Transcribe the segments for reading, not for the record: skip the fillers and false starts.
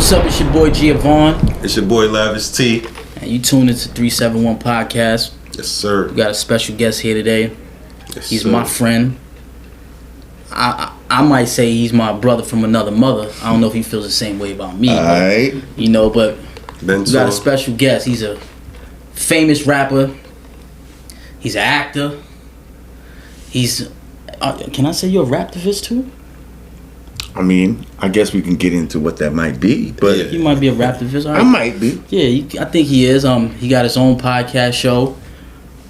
What's up? It's your boy Giovanni. It's your boy Lavish T. And you tuned into 371 Podcast. Yes, sir. We got a special guest here today. Yes, He's sir. my friend. I might say he's my brother from another mother. I don't know if he feels the same way about me. Alright. You know, but Been we got a special guest. He's a famous rapper. He's an actor. He's... can I say you're a raptivist too? I mean, I guess we can get into what that might be, but He might be a raptivist. I might be. Yeah, I think he is. He got his own podcast show.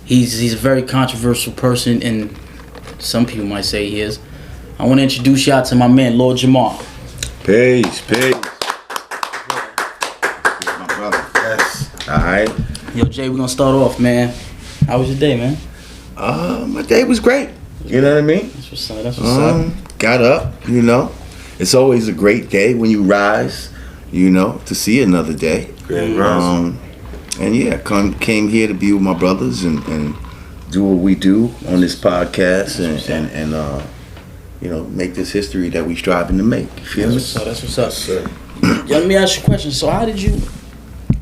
He's a very controversial person, and some people might say he is. I want to introduce y'all to my man, Lord Jamar. Peace. My brother. Yes. Alright. Yo, Jay, we're gonna start off, man. How was your day, man? My day was great. You know what I mean? That's what's up. That's what's up. Got up, you know. It's always a great day when you rise, you know, to see another day. Grand Rising. And yeah, came here to be with my brothers and do what we do on this podcast and you know, make this history that we striving to make. You feel me? That's what's up. Yes, sir. Yo, let me ask you a question. So how did you...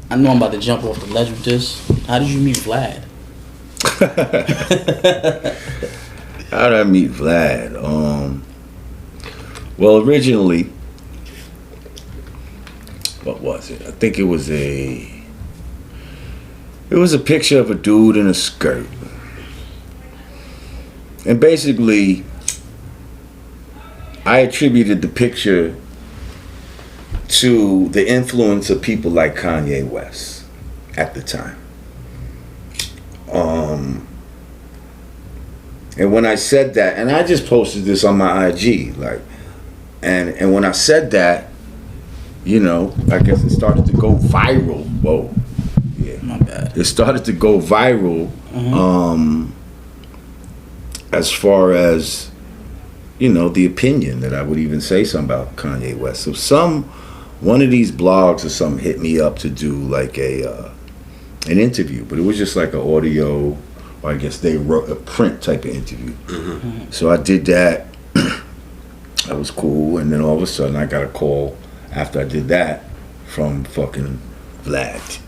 I know I'm about to jump off the ledge with this. How did you meet Vlad? How did I meet Vlad? Well, originally, what was it? I think it was a picture of a dude in a skirt. And basically, I attributed the picture to the influence of people like Kanye West at the time. And when I said that, and I just posted this on my IG, like, and when I said that, you know, I guess it started to go viral. Whoa, yeah, My bad. it started to go viral. As far as, you know, the opinion that I would even say something about Kanye West. So one of these blogs or something hit me up to do like an interview, but it was just like an audio. I guess they wrote a print type of interview. Mm-hmm. So I did that. That was cool. And then all of a sudden I got a call after I did that from fucking Vlad.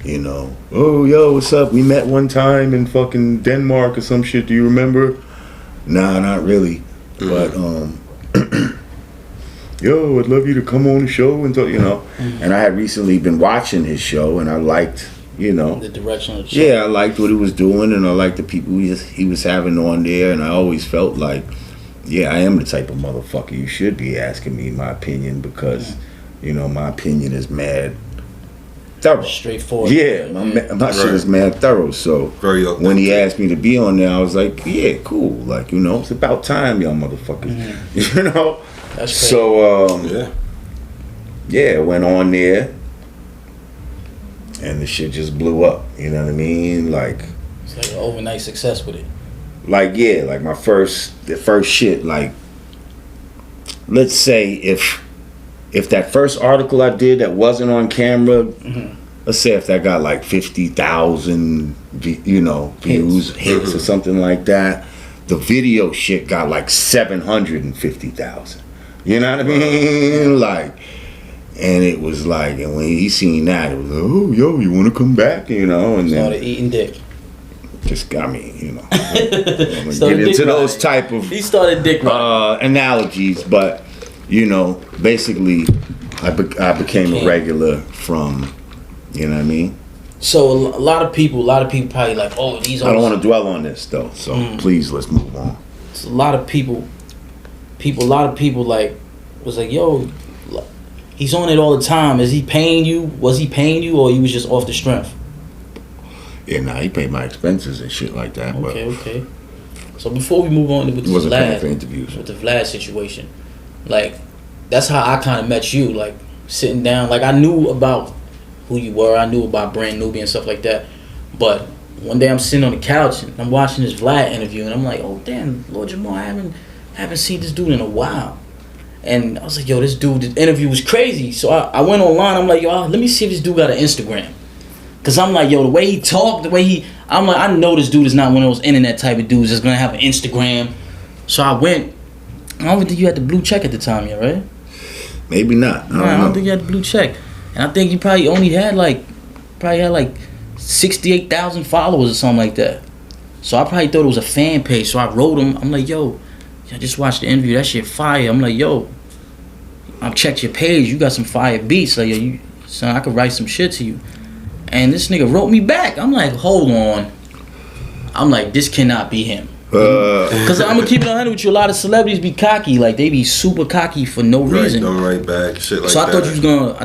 You know, oh, yo, what's up? We met one time in fucking Denmark or some shit. Do you remember? Nah, not really. But, yo, I'd love you to come on the show and talk, you know. And I had recently been watching his show and I liked, you know, The direction of the show. yeah, I liked what he was doing, and I liked the people he was having on there, and I always felt like, yeah, I am the type of motherfucker you should be asking me my opinion because, you know, my opinion is mad thorough. Straightforward. Yeah, my shit is mad thorough. So Very authentic. when he asked me to be on there, I was like, yeah, cool. Like, you know, it's about time, y'all motherfuckers. You know? That's crazy. So, Yeah. I went on there. And the shit just blew up, you know what I mean? Like, It's like an overnight success with it. like my first shit, like, let's say if that first article I did that wasn't on camera, let's say if that got like 50,000, you know, views, hits or something like that, the video shit got like 750,000. You know what I mean? Like, and it was like, and when he seen that, it was like, oh, yo, you want to come back, you know? And Started then eating dick. just got me, you know. I'm gonna Started get into dick those riding. type of He started dick riding. analogies, but you know, basically, I became a regular from, you know what I mean. So a lot of people probably like, oh, these are. I don't want to dwell on this though, so please let's move on. So a lot of people like was like, yo, he's on it all the time. Is he paying you? Was he paying you, or he was just off the strength? Yeah, nah, he paid my expenses and shit like that. Okay. So before we move on with But the he wasn't paying for Vlad, interviews. with the Vlad situation, like that's how I kind of met you. Like sitting down, like I knew about who you were. I knew about brand Nubian and stuff like that. But one day I'm sitting on the couch and I'm watching this Vlad interview, and I'm like, oh damn, Lord Jamar, I haven't seen this dude in a while. And I was like, yo, this interview was crazy. So I went online. I'm like, yo, let me see if this dude got an Instagram. Cause I'm like, yo, the way he talked, I'm like, I know this dude is not one of those internet type of dudes that's gonna have an Instagram. So I don't think you had the blue check at the time yet, right? Maybe not. I don't think he had the blue check. And I think he probably only had like 68,000 followers or something like that. So I probably thought it was a fan page. So I wrote him. I'm like, yo, I just watched the interview. That shit fire. I'm like, yo, I checked your page. You got some fire beats. Like, yo, son, I could write some shit to you. And this nigga wrote me back. I'm like, hold on. I'm like, this cannot be him. Cause I'm gonna keep it 100 with you. A lot of celebrities be cocky, like they be super cocky for no reason. Don't write back, shit like that. So I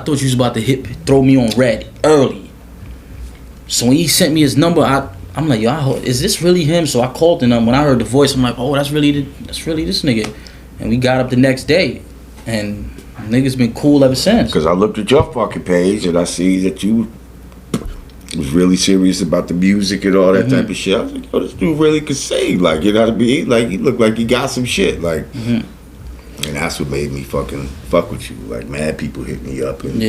thought you was about to throw me on red early. So when he sent me his number, I'm like, yo, is this really him? So I called him. When I heard the voice, I'm like, oh, that's really this nigga. And we got up the next day, and niggas been cool ever since. Cause I looked at your fucking page and I see that you was really serious about the music and all that type of shit. I was like, yo, this dude really could sing. Like, you know what I mean? Like, he looked like he got some shit. Like, and that's what made me fucking fuck with you. Like, mad people hit me up and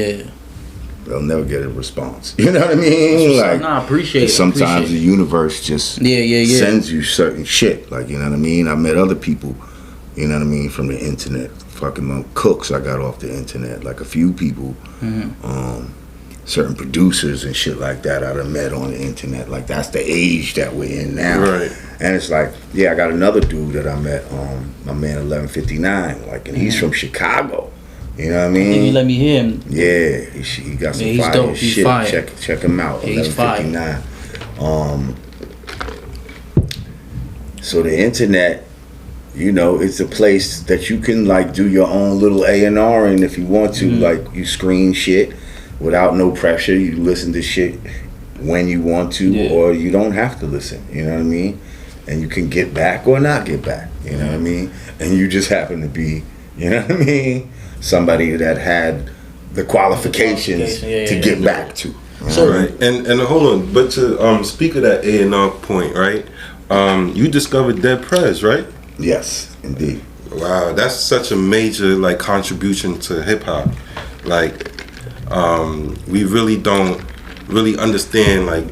they'll never get a response. You know what I mean? Like, I appreciate it. Sometimes the universe just sends you certain shit. Like, you know what I mean? I met other people, you know what I mean, from the internet. Fucking cooks I got off the internet. Like, a few people, certain producers and shit like that I done met on the internet. Like, that's the age that we're in now. Right. And it's like, I got another dude that I met, my man 1159, like, and he's from Chicago. You know what I mean? I think you let me hear him. Yeah, he got some fire dope. shit. He's fire. Check him out. Yeah, 1159. So the internet, you know, it's a place that you can like do your own little A&R, and if you want to, like, you screen shit without no pressure. You listen to shit when you want to, or you don't have to listen. You know what I mean? And you can get back or not get back. You know what I mean? And you just happen to be, you know what I mean, somebody that had the qualifications to get back to. So right, and hold on, but to speak of that A&R point, right? You discovered Dead Prez, right? Yes, indeed. Wow, that's such a major like contribution to hip hop. Like, we really don't really understand like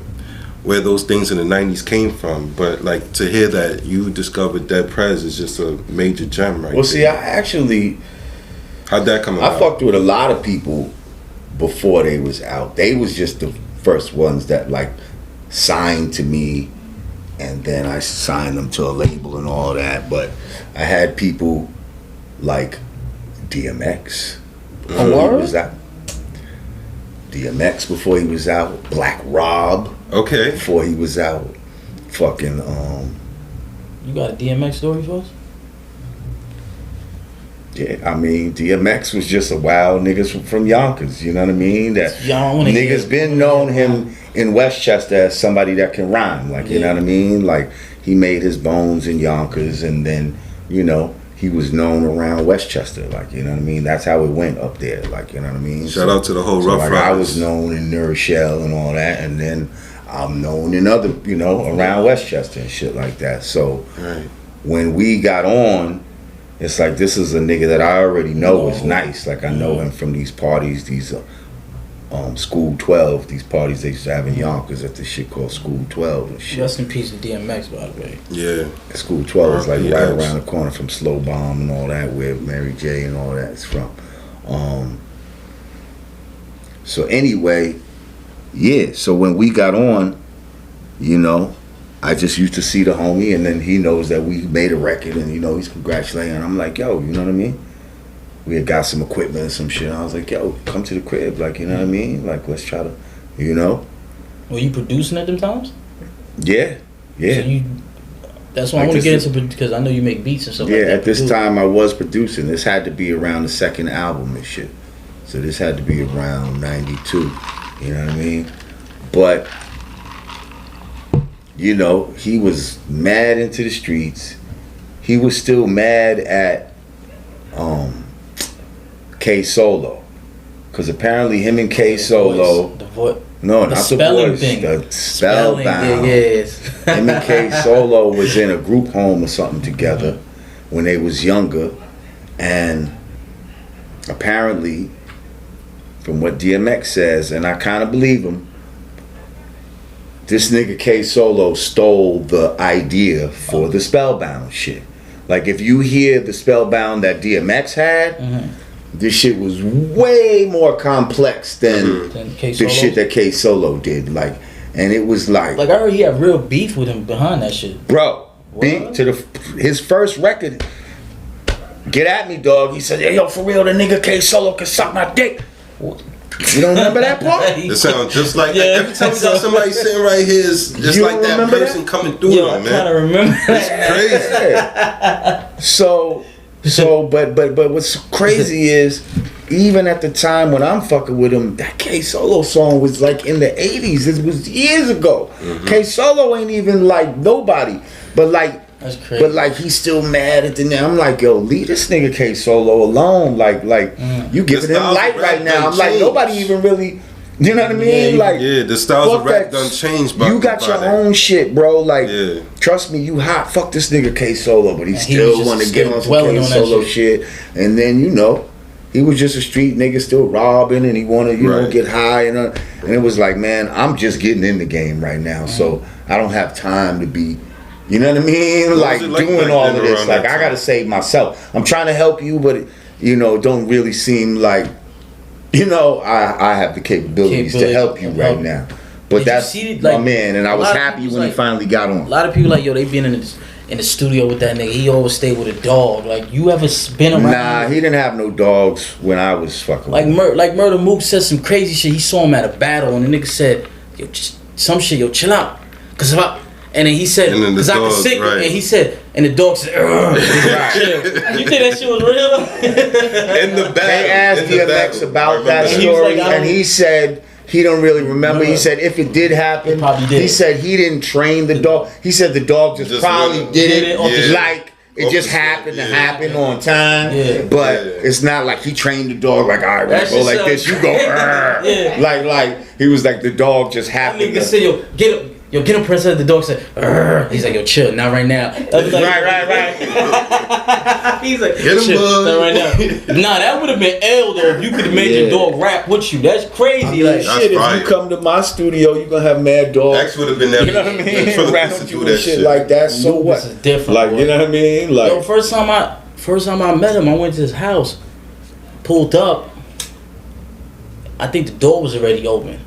where those things in the 90s came from, but like to hear that you discovered Dead Prez is just a major gem, right? Well, see, I actually, how'd that come about? I fucked with a lot of people before they was out. They was just the first ones that like signed to me, and then I signed them to a label and all that. But I had people like DMX. Oh, was that DMX before he was out? Black Rob. Okay. Before he was out. Fucking You got a DMX story for us? Yeah, I mean, DMX was just a wild nigga from Yonkers, you know what I mean? That niggas been known him in Westchester as somebody that can rhyme, like, you know what I mean? Like, he made his bones in Yonkers, and then, you know, he was known around Westchester, like, you know what I mean? That's how it went up there, like, you know what I mean? Shout out to the whole Rough Riders. I was known in New Rochelle and all that, and then I'm known in other, you know, around Westchester and shit like that. So when we got on, it's like, this is a nigga that I already know is nice. Like, I know him from these parties, these School 12, these parties they used to have in Yonkers at this shit called School 12 and shit. Rest in peace to DMX, by the way. Yeah. School 12 is like right around the corner from Slow Bomb and all that, where Mary J and all that is from. So anyway, so when we got on, you know, I just used to see the homie, and then he knows that we made a record, and, you know, he's congratulating. And I'm like, yo, you know what I mean? We had got some equipment and some shit. I was like, yo, come to the crib, like, you know what I mean? Like, let's try to, you know? Were you producing at them times? Yeah. So that's why I want to get into, because I know you make beats and stuff like that. Yeah, at this time I was producing. This had to be around the second album and shit. So this had to be around 92. You know what I mean? But, you know, he was mad into the streets. He was still mad at K Solo, because apparently him and K Solo, not the voice, the Spellbound. Him and K Solo was in a group home or something together when they was younger, and apparently, from what DMX says, and I kind of believe him, this nigga K Solo stole the idea for the Spellbound shit. Like, if you hear the Spellbound that DMX had, this shit was way more complex than K the shit that K Solo did. Like, and it was like I heard he had real beef with him behind that shit. Bro, beat to his first record. Get at me, dog. He said, "Hey, yo, for real, the nigga K Solo can suck my dick." You don't remember that part? It sounds just like that. Every time we got somebody sitting right here, it's just You like that person coming through them, man. I kind of remember It's crazy. But what's crazy is, even at the time when I'm fucking with him, that K Solo song was like in the 80s. It was years ago. K Solo ain't even like nobody. But like, that's crazy. But like, he's still mad at the name. I'm like, yo, leave this nigga K Solo alone. Like you giving him light right now. I'm like, nobody even really, you know what I mean? The styles of rap done changed. You got your own shit, bro. Like, trust me, you hot. Fuck this nigga K Solo, but he still want to get on some K Solo shit. And then he was just a street nigga, still robbing, and he want to get high, and it was like, man, I'm just getting in the game right now, so I don't have time to be. You know what I mean? Like doing all of this. Like, I gotta save myself. I'm trying to help you, but don't really seem like I have the capabilities to help you right now. But that's my man, and I was happy when he finally got on. A lot of people like, yo, they been in the studio with that nigga. He always stayed with a dog. Like, you ever been around? Nah, he didn't have no dogs when I was fucking. Like Murder Mook said some crazy shit. He saw him at a battle, and the nigga said, yo, just some shit, yo, chill out, cause if I. And then he said, because I can sick, and he said, and the dog said, chill. You think that shit was real? In the back. They asked DMX about that story, and he said he don't really remember. He said if it did happen, he said he didn't train the dog. He said the dog just probably did it like it just happened to happen on time. But it's not like he trained the dog like, all right, go like this, you go. Like he was like the dog just happened. Nigga said, yo, get him. Yo, get him, Princess. The dog said, Urgh. He's like, yo, chill, not right now. Like, right. He's like, get him, chill, not right now. Nah, that would have been L though if you could have made your dog rap with you. That's crazy. I mean, like, shit, if you come to my studio, you gonna have mad dogs. X would have been there. You know what I mean? Rap with you and shit like that. So what? This is different. Like, you know what I mean? Like, yo, first time I met him, I went to his house, pulled up. I think the door was already open,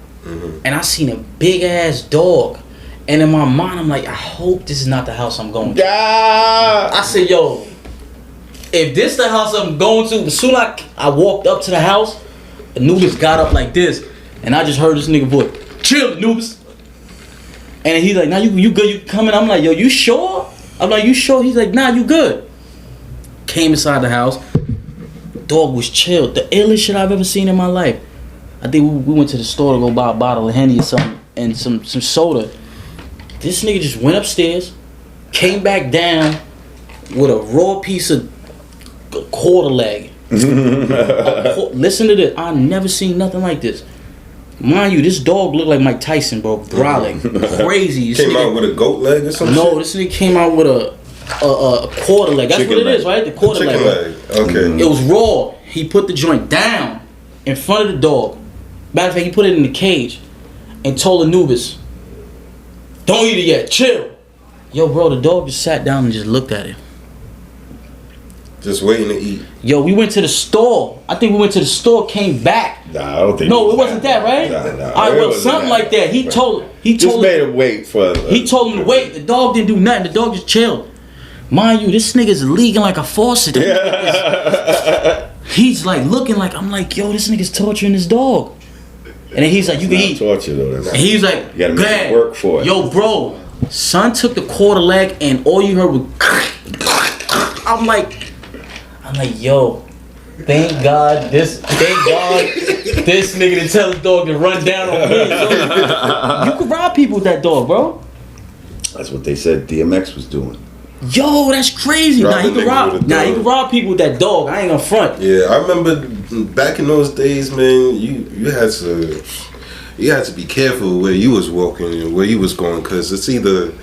and I seen a big ass dog. And in my mind, I'm like, I hope this is not the house I'm going to. I said, yo, if this the house I'm going to, as soon as I walked up to the house, Anubis got up like this, and I just heard this nigga voice, chill, Anubis. And he's like, nah, you good, you coming? I'm like, yo, you sure? I'm like, you sure? He's like, nah, you good. Came inside the house, dog was chilled. The illest shit I've ever seen in my life. I think we went to the store to go buy a bottle of Henny or something, and some soda. This nigga just went upstairs, came back down with a raw piece of quarter leg. Listen to this. I never seen nothing like this. Mind you, this dog looked like Mike Tyson, bro. Brolic. Crazy. Came out with a goat leg or something? No, this nigga came out with a quarter leg. That's what it is, right? The quarter leg. Okay. It was raw. He put the joint down in front of the dog. Matter of fact, he put it in the cage and told Anubis, don't eat it yet, chill. Yo, bro, the dog just sat down and just looked at it. Just waiting to eat. Yo, we went to the store. I think we went to the store, came back. Nah, I don't think. No, it wasn't that, right? Nah. All right, well, something like that. He told just made him wait for. He told him to wait. The dog didn't do nothing. The dog just chilled. Mind you, this nigga's leaking like a faucet. He's like looking like, I'm like, yo, this nigga's torturing this dog. And then he's like, you can eat. Torture though. And he's like, you gotta make it work for it. Yo, bro, son took the quarter leg and all you heard was. I'm like, yo, thank God this nigga didn't tell his dog to run down on me. So, you could rob people with that dog, bro. That's what they said DMX was doing. Yo, that's crazy. Nah, he can rob people with that dog. I ain't gonna front. Yeah, I remember back in those days, man. You had to be careful where you was walking and where you was going, cause it's either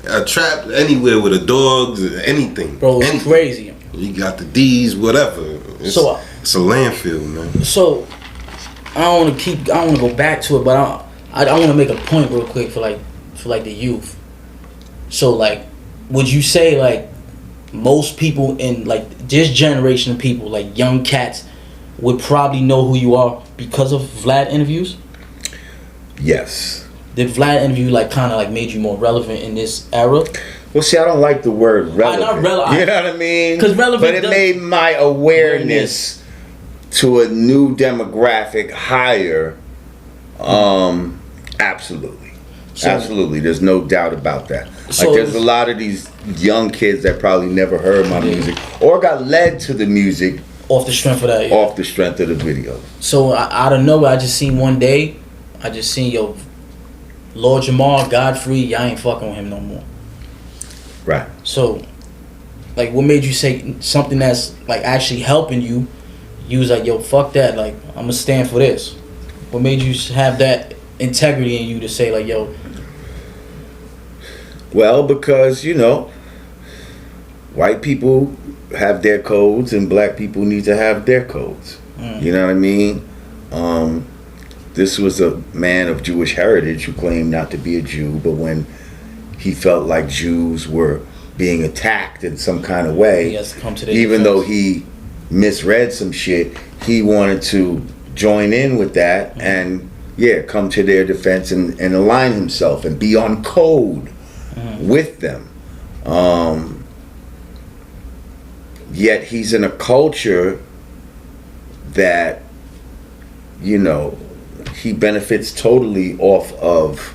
a trap anywhere with a dog, anything. Bro, it's crazy. You got the D's, whatever. It's a landfill, man. So I don't want to go back to it, but I want to make a point real quick for the youth. So like, would you say like most people in like this generation of people, like young cats, would probably know who you are because of Vlad interviews? Yes. Did Vlad interview like kind of like made you more relevant in this era? Well, see, I don't like the word relevant. Not you know what I mean? 'Cause relevant, but it made my awareness to a new demographic higher. Absolutely. So, Absolutely. There's no doubt about that. So, like, there's a lot of these young kids that probably never heard my music or got led to the music off the strength of that. Off the strength of the video. So out of nowhere, I just seen one day, yo, Lord Jamar, Godfrey, y'all ain't fucking with him no more. Right. So, like, what made you say something that's like actually helping you? You was like, yo, fuck that. Like, I'm gonna stand for this. What made you have that integrity in you to say like, yo? Well, because white people have their codes and black people need to have their codes. You know what I mean? This was a man of Jewish heritage who claimed not to be a Jew, but when he felt like Jews were being attacked in some kind of way, he has to come to their even defense. though he misread some shit, he wanted to join in with that and come to their defense and align himself and be on code with them. Yet he's in a culture that, he benefits totally off of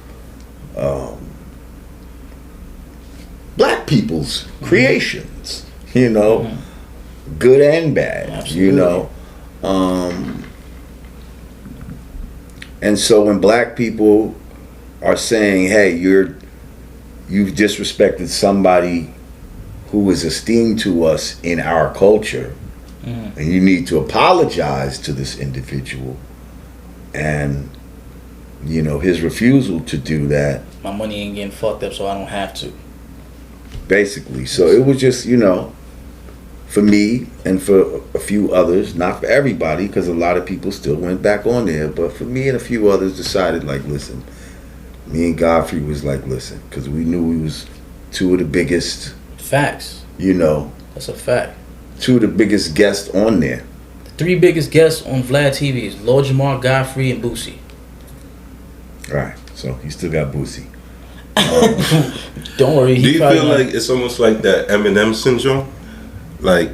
black people's creations, good and bad. Absolutely. And so when black people are saying, hey, you've disrespected somebody who is esteemed to us in our culture, and you need to apologize to this individual, and his refusal to do that, my money ain't getting fucked up, so I don't have to. Basically. So it was just, for me and for a few others, not for everybody, because a lot of people still went back on there, but for me and a few others decided, like, listen, me and Godfrey was like, listen, because we knew we was two of the biggest. Facts. That's a fact. Two of the biggest guests on there. The 3 biggest guests on Vlad TV is Lord Jamar, Godfrey, and Boosie. Right. So you still got Boosie. Don't worry. Do you feel like it's almost like that Eminem syndrome? Like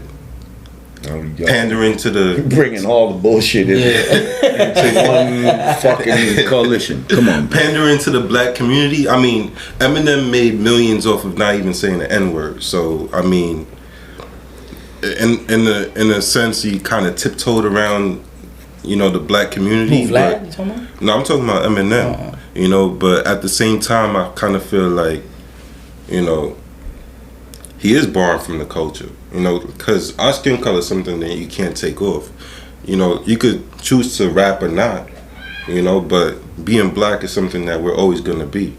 pandering to the... Bringing all the bullshit into one fucking coalition. Come on. Pandering to the black community. I mean, Eminem made millions off of not even saying the N-word. So, I mean, in a sense, he kind of tiptoed around, the black community. Who, Vlad? You talking about? No, I'm talking about Eminem. But at the same time, I kind of feel like, he is born from the culture. Because our skin color is something that you can't take off. You could choose to rap or not, but being black is something that we're always going to be.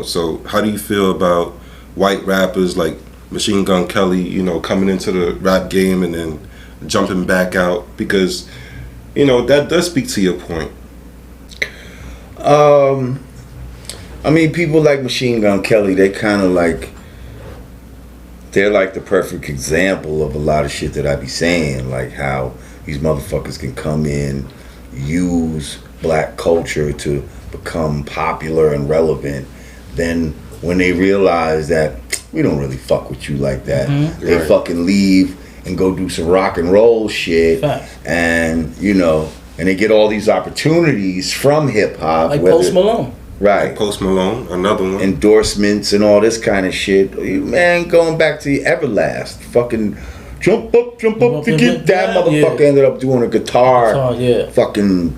So how do you feel about white rappers like Machine Gun Kelly, coming into the rap game and then jumping back out? Because, that does speak to your point. I mean, people like Machine Gun Kelly, they kind of like, they're like the perfect example of a lot of shit that I be saying, like how these motherfuckers can come in, use black culture to become popular and relevant. Then when they realize that we don't really fuck with you like that, they fucking leave and go do some rock and roll shit. And and they get all these opportunities from hip hop, like Post Malone. Right. Like Post Malone, another one. Endorsements and all this kind of shit. Man, going back to Everlast. Fucking jump up to get that motherfucker ended up doing a guitar fucking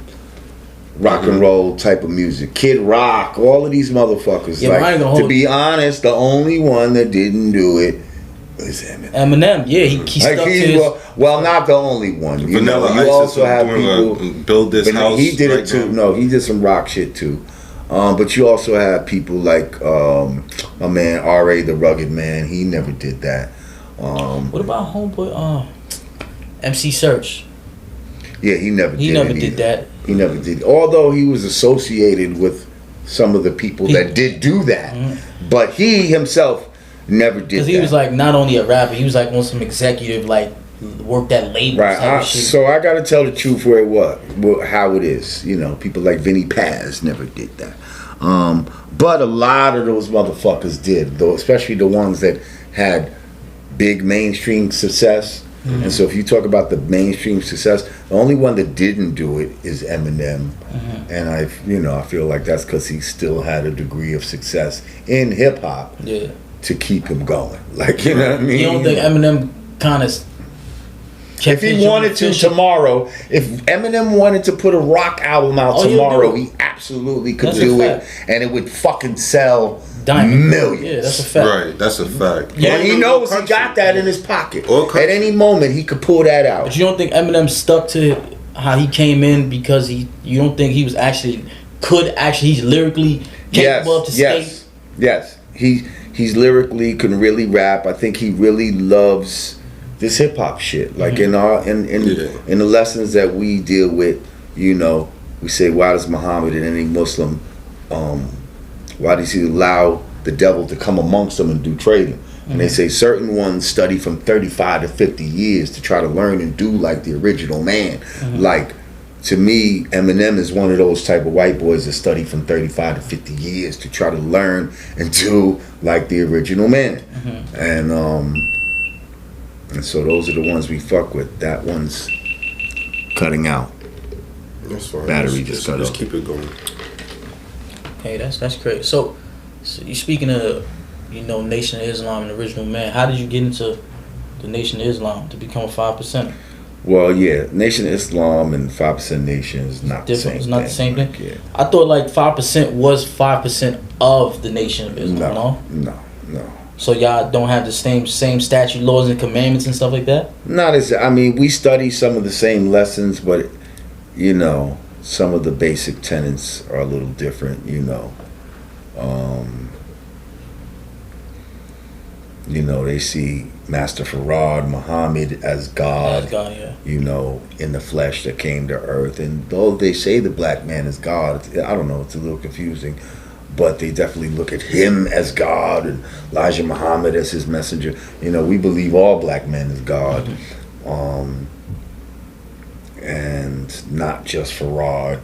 rock and roll type of music. Kid Rock, all of these motherfuckers. Like, to be honest, the only one that didn't do it was Eminem. Eminem, he stuck to his... Well, not the only one. You also have people build this house. He did right it too. now. No, he did some rock shit too. But you also have people like my man R.A. the Rugged Man. He never did that. What about homeboy MC Search? Yeah, he never did that. He never did. Although he was associated with some of the people that did do that. But he himself never did that. Because he was like not only a rapper, he was like on some executive like work that label. Right. So I gotta tell the truth where it was, how it is. You know, people like Vinny Paz never did that. But a lot of those motherfuckers did, though, especially the ones that had big mainstream success. Mm-hmm. And so if you talk about the mainstream success, the only one that didn't do it is Eminem. Mm-hmm. And I feel like that's because he still had a degree of success in hip hop to keep him going. Like, you know what I mean? You don't think Eminem kind of... If he wanted to tomorrow, if Eminem wanted to put a rock album out tomorrow, he absolutely could do it, and it would fucking sell millions. Yeah, that's a fact. Right, that's a fact. Yeah, and he knows he got that in his pocket. At any moment, he could pull that out. But you don't think Eminem stuck to how he came in because you don't think he was he's lyrically capable to skate? Yes. He's lyrically can really rap. I think he really loves this hip hop shit, like in the lessons that we deal with, you know, we say, why does Muhammad and any Muslim, why does he allow the devil to come amongst them and do trading? And they say certain ones study from 35 to 50 years to try to learn and do like the original man. Like, to me, Eminem is one of those type of white boys that study from 35 to 50 years to try to learn and do like the original man. And so those are the ones we fuck with. That one's cutting out. That's fine. Battery just cut off. Just keep it going. Hey, that's great. So you speaking of, you know, Nation of Islam and Original Man. How did you get into the Nation of Islam to become a 5%? Well, yeah, Nation of Islam and 5% Nation is not the same thing. It's not the same thing? Yeah. I thought like 5% was 5% of the Nation of Islam, No. So y'all don't have the same statute, laws, and commandments and stuff like that? Not as, I mean, we study some of the same lessons, but, you know, some of the basic tenets are a little different, you know. You know, they see Master Farad, Muhammad as God, you know, in the flesh that came to earth. And though they say the black man is God, I don't know, it's a little confusing. But they definitely look at him as God and Elijah Muhammad as his messenger. You know, we believe all black men is God. And not just Farad.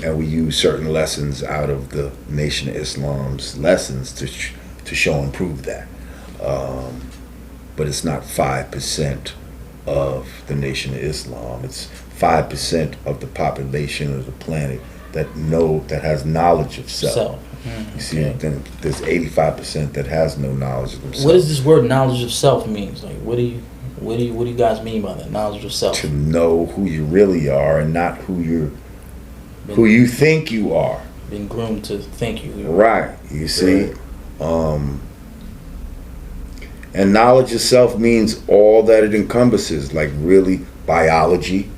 And we use certain lessons out of the Nation of Islam's lessons to show and prove that. But it's not 5% of the Nation of Islam. It's 5% of the population of the planet that has knowledge of self. You see, then there's 85% that has no knowledge of themselves. What does this word knowledge of self means? Like, what do you guys mean by that, knowledge of self? To know who you really are and not who you think you are. Been groomed to think you are. Right. You see, and knowledge of self means all that it encompasses, like really biology.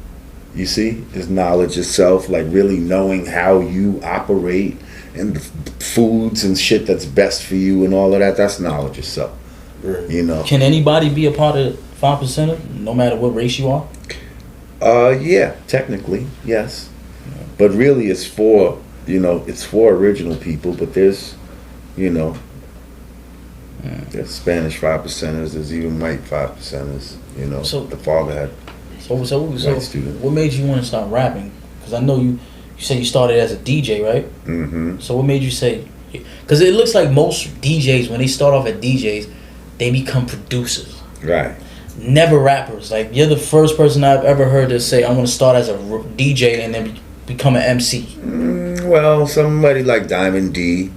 You see, is knowledge of self, like really knowing how you operate and the foods and shit that's best for you and all of that. That's knowledge of self. Right. You know. Can anybody be a part of 5%, no matter what race you are? Yeah, technically, yes. But really, it's for original people. But there's, you know, there's Spanish 5%ers. There's even white 5%ers. You know, so the father had. So what made you want to start rapping? Because I know you said you started as a DJ, right? Mm-hmm. So what made you say? Because it looks like most DJs, when they start off as DJs, they become producers. Right. Never rappers. Like, you're the first person I've ever heard to say, I'm going to start as a DJ and then become an MC. Well, somebody like Diamond D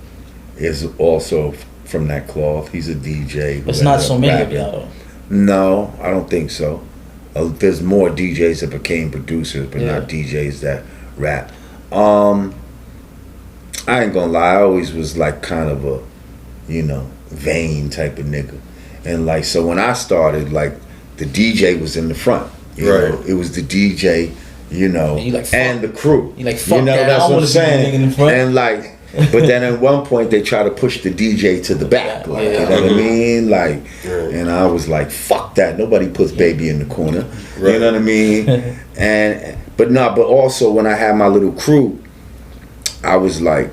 is also from that cloth. He's a DJ. But it's not so many of y'all, though. No, I don't think so. There's more DJs that became producers, but not DJs that rap. I ain't gonna lie, I always was like kind of a, you know, vain type of nigga. And like, so when I started, like, the DJ was in the front. You know, it was the DJ, you know, and the crew. You like, fuck, you know, that's what I'm saying. And like, but then at one point they try to push the DJ to the back, like, you know what I mean? Like, and I was like, fuck that. Nobody puts Baby in the corner. You know what I mean? But also when I had my little crew, I was like,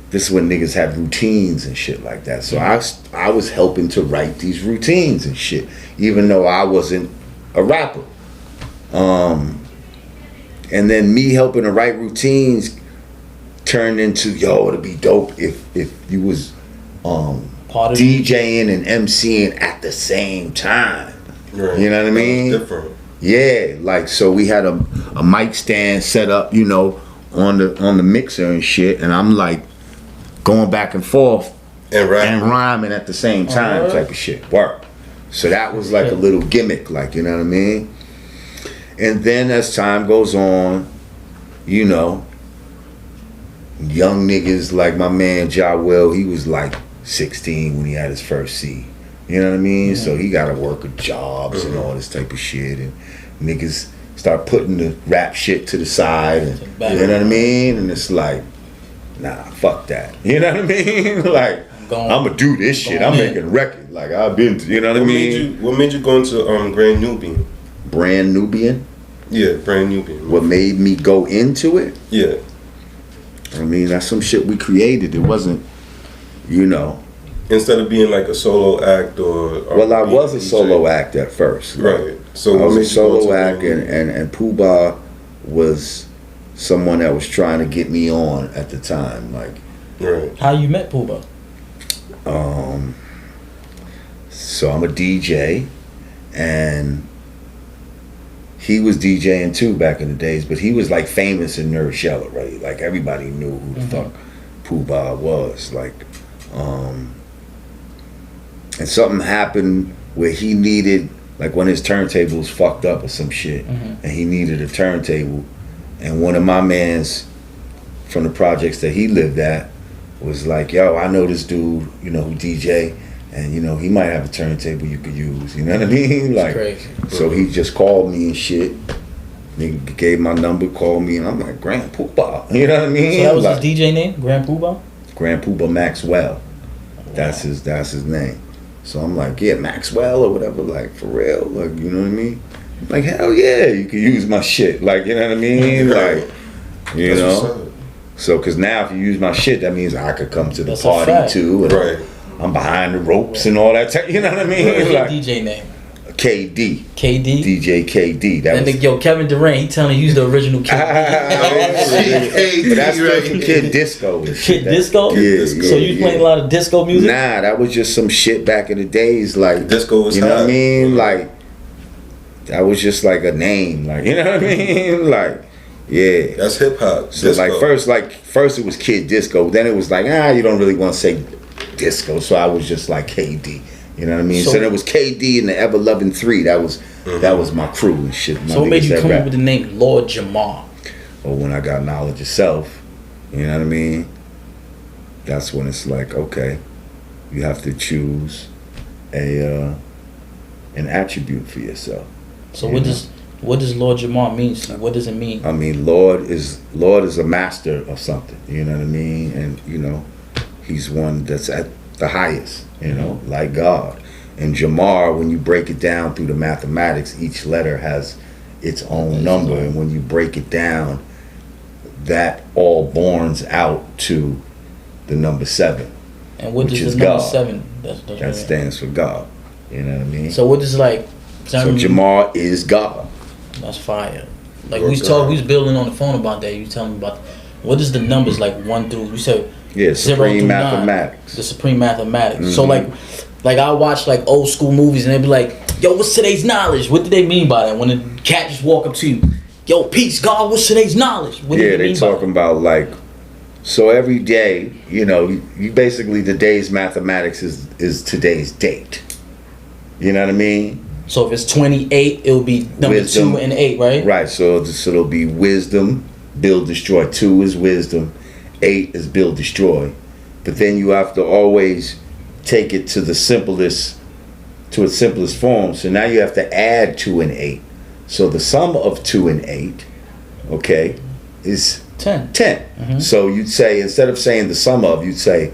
this is when niggas had routines and shit like that. So I was helping to write these routines and shit, even though I wasn't a rapper. And then me helping to write routines turned into, yo, it'd be dope if you was DJing and MCing at the same time. Right. You know what I mean? Different. Yeah, like, so we had a mic stand set up, you know, on the mixer and shit, and I'm like going back and forth and rhyming at the same time, type of shit. Work. So that was like a little gimmick, like, you know what I mean? And then as time goes on, you know, young niggas like my man Ja Will, he was like 16 when he had his first C. You know what I mean? So he got to work with jobs and all this type of shit, and niggas start putting the rap shit to the side, and you know what I mean? And it's like, nah, fuck that. You know what I mean? Like, I'm gonna do this shit. I'm making a record. Like, I've been, you know what I mean? What made you go into Grand Nubian? Brand Nubian? Yeah, Brand Nubian. What made me go into it? Yeah. I mean, that's some shit we created. It wasn't, you know. Instead of being like a solo act or well, I was a solo act at first. Right. So I was a solo act, and Pooh was someone that was trying to get me on at the time. Like, right. How you met Pooh? So I'm a DJ, and he was DJing too back in the days, but he was like famous in Nerd Sheller, right? Like, everybody knew who the fuck Pooh was. Like, and something happened where he needed, like, when his turntables fucked up or some shit, and he needed a turntable, and one of my mans from the projects that he lived at was like, yo, I know this dude, you know, who DJ, and, you know, he might have a turntable you could use, you know what I mean? Like, crazy. So he just called me and shit. Nigga gave my number, called me, and I'm like, Grand Poobah, you know what I mean? So that was like, his DJ name, Grand Poobah? Grand Poobah Maxwell. That's his name. So I'm like, yeah, Maxwell or whatever, like, for real, like, you know what I mean? I'm like, hell yeah, you can use my shit, like, you know what I mean? Like, you know? So, cause now if you use my shit, that means I could come to the party too, and right. I'm behind the ropes and all that, you know what I mean? What's your like, DJ name? KD. KD? DJ KD. That was, yo, Kevin Durant, he telling you use the original KD. But that's still from Kid Disco. Kid Disco? Yeah, so you playing a lot of disco music? Nah, that was just some shit back in the days. Like, disco was, you know hot. what I mean? Like, that was just like a name. Like, you know what I mean? Like, yeah. That's hip hop. So first it was Kid Disco. Then it was like, you don't really want to say disco. So I was just like KD. You know what I mean? So there was KD and the Ever Loving 3. That was my crew and shit. So what made you come up with the name Lord Jamar? Or when I got knowledge of self, you know what I mean? That's when it's like, okay, you have to choose an attribute for yourself. So what does Lord Jamar mean? What does it mean? I mean, Lord is a master of something. You know what I mean? And, you know, he's one that's at the highest, you know, like God. And Jamar, when you break it down through the mathematics, each letter has its own number, and when you break it down, that all borns out to the number 7. And what does the number God. 7? That stands for God. You know what I mean? So what is like? So Jamar is God. That's fire. Like we was building on the phone about that. You telling me about what is the numbers like 1 through? You said supreme mathematics. 9, the supreme mathematics. So like I watch like old school movies and they be like, yo, what's today's knowledge? What do they mean by that? When the cat just walk up to you, yo, peace, God, what's today's knowledge? What do they mean talking about like, so every day, you know, you basically, the day's mathematics is today's date. You know what I mean? So if it's 28, it'll be number wisdom, 2 and 8, right? Right. So it'll be wisdom, build, destroy. 2 is wisdom, 8 is build, destroy. But then you have to always take it to its simplest form. So now you have to add 2 and 8. So the sum of 2 and 8, okay, is 10. So you'd say, instead of saying the sum of, you'd say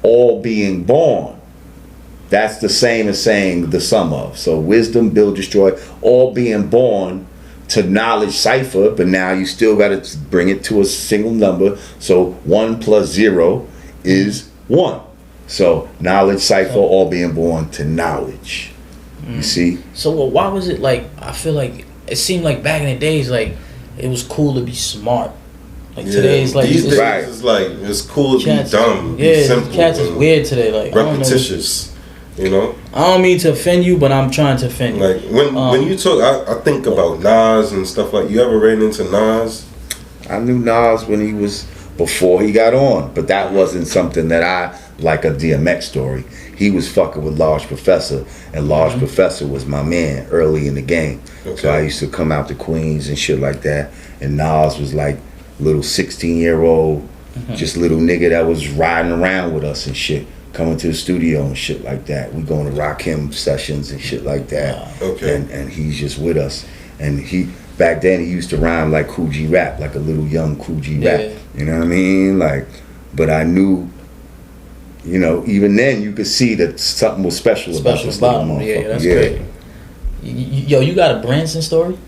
all being born. That's the same as saying the sum of. So wisdom, build, destroy, all being born to knowledge cipher, but now you still got to bring it to a single number. So 1 plus 0 is one. So knowledge cipher, all being born to knowledge. You see? So why was it like, I feel like it seemed like back in the days, like it was cool to be smart. Like today's like these days right. it's like it's cool to be dumb, yeah, be simple, cats is weird today. Like repetitious. You know, I don't mean to offend you, but I'm trying to offend you. like when you talk, I think about Nas and stuff like. You ever ran into Nas? I knew Nas when he was before he got on, but that wasn't something that I like a DMX story. He was fucking with Large Professor, and Large Professor was my man early in the game. Okay. So I used to come out to Queens and shit like that, and Nas was like little 16-year-old, just little nigga that was riding around with us and shit. Coming to the studio and shit like that. We going to Rakim sessions and shit like that. Okay. And he's just with us. And he back then he used to rhyme like Kool G Rap, like a little young Kool G Rap. You know what I mean? Like, but I knew, you know, even then you could see that something was special about this little motherfucker. Yeah, that's great. Yo, you got a Branson story?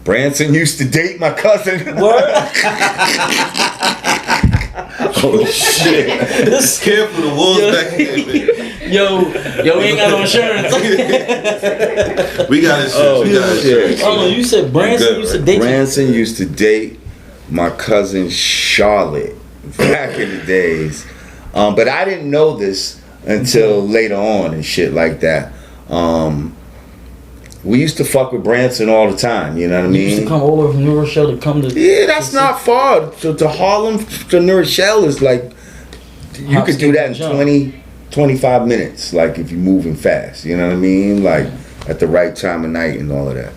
Branson used to date my cousin. Word? Oh shit! Careful, the wolves back here, man. Yo, we ain't got no insurance. We got insurance. We got insurance. Oh, you said Branson used to date. Branson used to date my cousin Charlotte back in the days, but I didn't know this until later on and shit like that. We used to fuck with Branson all the time, you know what I mean? You used to come over from New Rochelle to come to... Yeah, that's not far. To Harlem, to New Rochelle is like... You could do that in 20, 25 minutes, like if you're moving fast, you know what I mean? Like at the right time of night and all of that.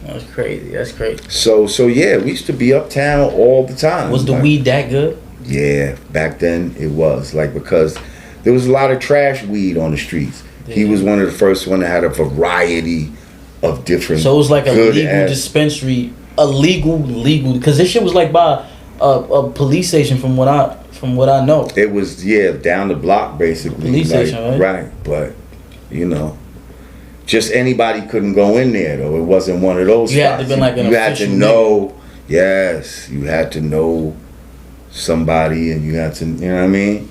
That's crazy, that's crazy. So yeah, we used to be uptown all the time. Was the weed that good? Yeah, back then it was. Like, because there was a lot of trash weed on the streets. Yeah. He was one of the first one that had a variety of different. So it was like a legal dispensary, legal, because this shit was like by a police station from what I know. It was down the block basically. Police station, right? Right, but you know, just anybody couldn't go in there though. It wasn't one of those. You had to be like an You had to official know. Nigga. Yes, you had to know somebody, and you had to, you know what I mean.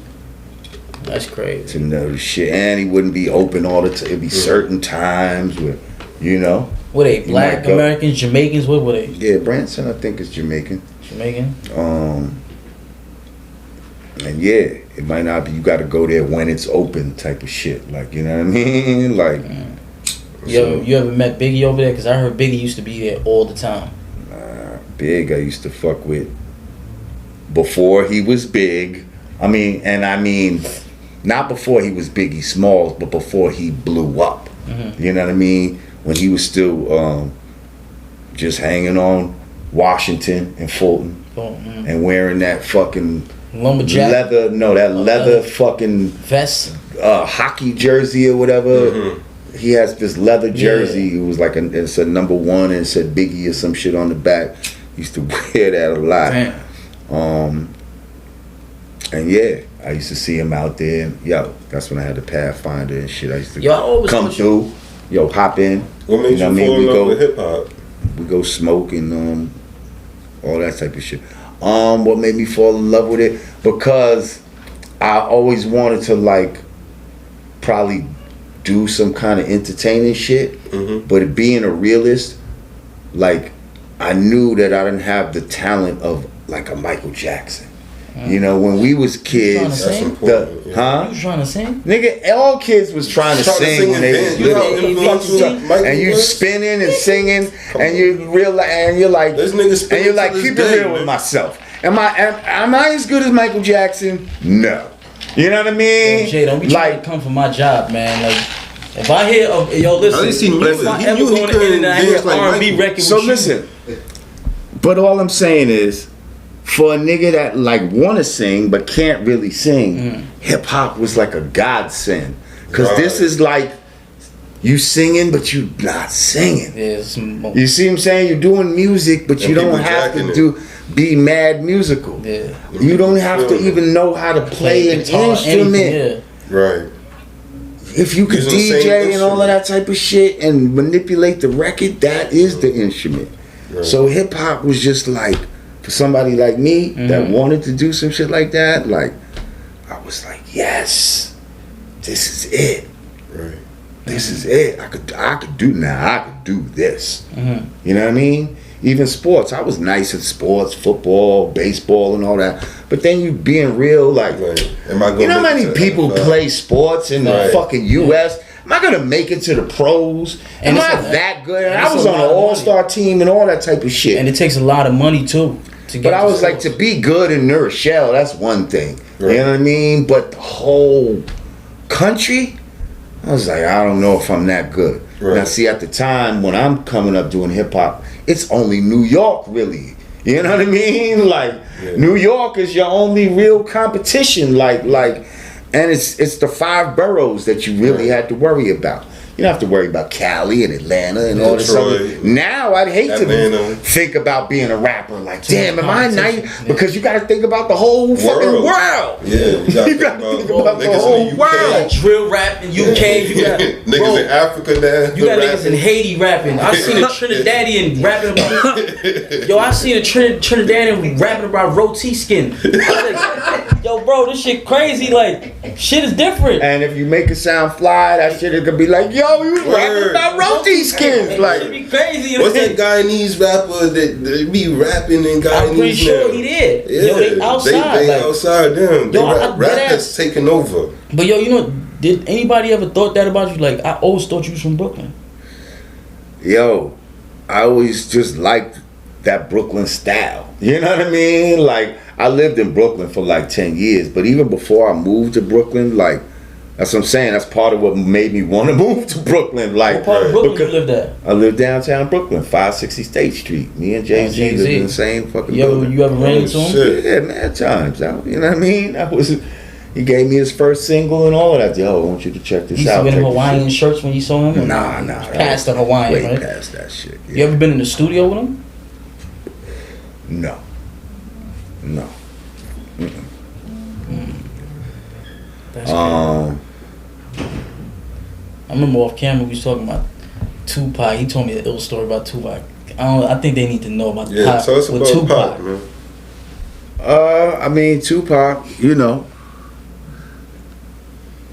That's crazy. To know the shit, and he wouldn't be open all the time. It'd be certain times where, you know. Were they Black Americans, Jamaicans? What were they? Yeah, Branson, I think, is Jamaican. Jamaican. And yeah, it might not be. You got to go there when it's open, type of shit. Like, you know what I mean? Like. You ever met Biggie over there? Because I heard Biggie used to be there all the time. Big, I used to fuck with before he was big. I mean. Not before he was Biggie Smalls, but before he blew up. You know what I mean? When he was still just hanging on Washington and Fulton and wearing that fucking lumberjack leather fucking vest, hockey jersey or whatever. He has this leather jersey. It was like it said number 1 and it said Biggie or some shit on the back. He used to wear that a lot. Damn. And yeah, I used to see him out there. That's when I had the Pathfinder and shit. I used to come through. Hop in. What made you fall in love with hip hop? We go smoke and all that type of shit. What made me fall in love with it? Because I always wanted to like probably do some kind of entertaining shit. But it being a realist, like I knew that I didn't have the talent of like a Michael Jackson. You know, when we was kids, You You trying to sing? Nigga, all kids was trying to sing when they was little. And you spinning and singing, and you realize, and you're like, keep it real with myself. Am I as good as Michael Jackson? No. You know what I mean? Jay, don't be trying to come for my job, man. Like, if I hear, listen, if I ever go on the internet and I hear R&B record, so listen. But all I'm saying is, for a nigga that like wanna sing but can't really sing, hip hop was like a godsend. Cause this is like you singing but you not singing. You see what I'm saying? You're doing music but you don't have to be mad musical. Yeah. You don't have to even know how to play an instrument. Right. If you could DJ and all of that type of shit and manipulate the record, that is the instrument. Right. So hip hop was just like for somebody like me that wanted to do some shit like that, like, I was like, yes, this is it. Right. This is it. I could do this. You know what I mean? Even sports. I was nice at sports, football, baseball, and all that. But then you being real, like, am I you know how many people play sports in the fucking U.S.? Am I gonna make it to the pros? Am I that good? And I was on an all-star team and all that type of shit. And it takes a lot of money too. But I was like, to be good in New Rochelle, that's one thing. Right. You know what I mean? But the whole country, I was like, I don't know if I'm that good. Right. Now, see, at the time when I'm coming up doing hip hop, it's only New York, really. You know what I mean? Like, New York is your only real competition. Like, and it's the 5 boroughs that you really had to worry about. You don't have to worry about Cali and Atlanta and all this other. Now I'd hate to think about being a rapper. Like, damn, am I nice? Because you got to think about the whole fucking world. Yeah, you got to think about the whole world. Drill rap in UK. You got niggas in Africa now. You got niggas in Haiti rapping. I've seen a Trinidadian rapping about. Yo, I seen a Trinidadian rapping about roti skin. I was like, yo, bro, this shit crazy. Like, shit is different. And if you make it sound fly, that shit is gonna be like, yo, you was rapping about roti skins. Like, it'd be crazy. What's that Guyanese rapper that be rapping in Guyanese? I'm pretty sure he did. Yeah, yo, they outside. They like, outside them. Yo, rap that's taking over. But yo, you know, did anybody ever thought that about you? Like, I always thought you was from Brooklyn. Yo, I always just liked that Brooklyn style. You know what I mean? Like, I lived in Brooklyn for like 10 years, but even before I moved to Brooklyn, like, that's what I'm saying. That's part of what made me want to move to Brooklyn. Like, what part of Brooklyn you lived at? I lived downtown Brooklyn, 560 State Street. Me and Jay-Z lived in the same fucking building. You ever ran into him? Yeah, mad times. You know what I mean? He gave me his first single and all of that. Yo, I want you to check this out. You been in Hawaiian shirts when you saw him? Nah. Past the Hawaiian, way right? past that shit. Yeah. You ever been in the studio with him? No. That's crazy. I remember off camera we was talking about Tupac. He told me an ill story about Tupac. I think they need to know about Pac. Tell us about Tupac, man. I mean, Tupac, you know,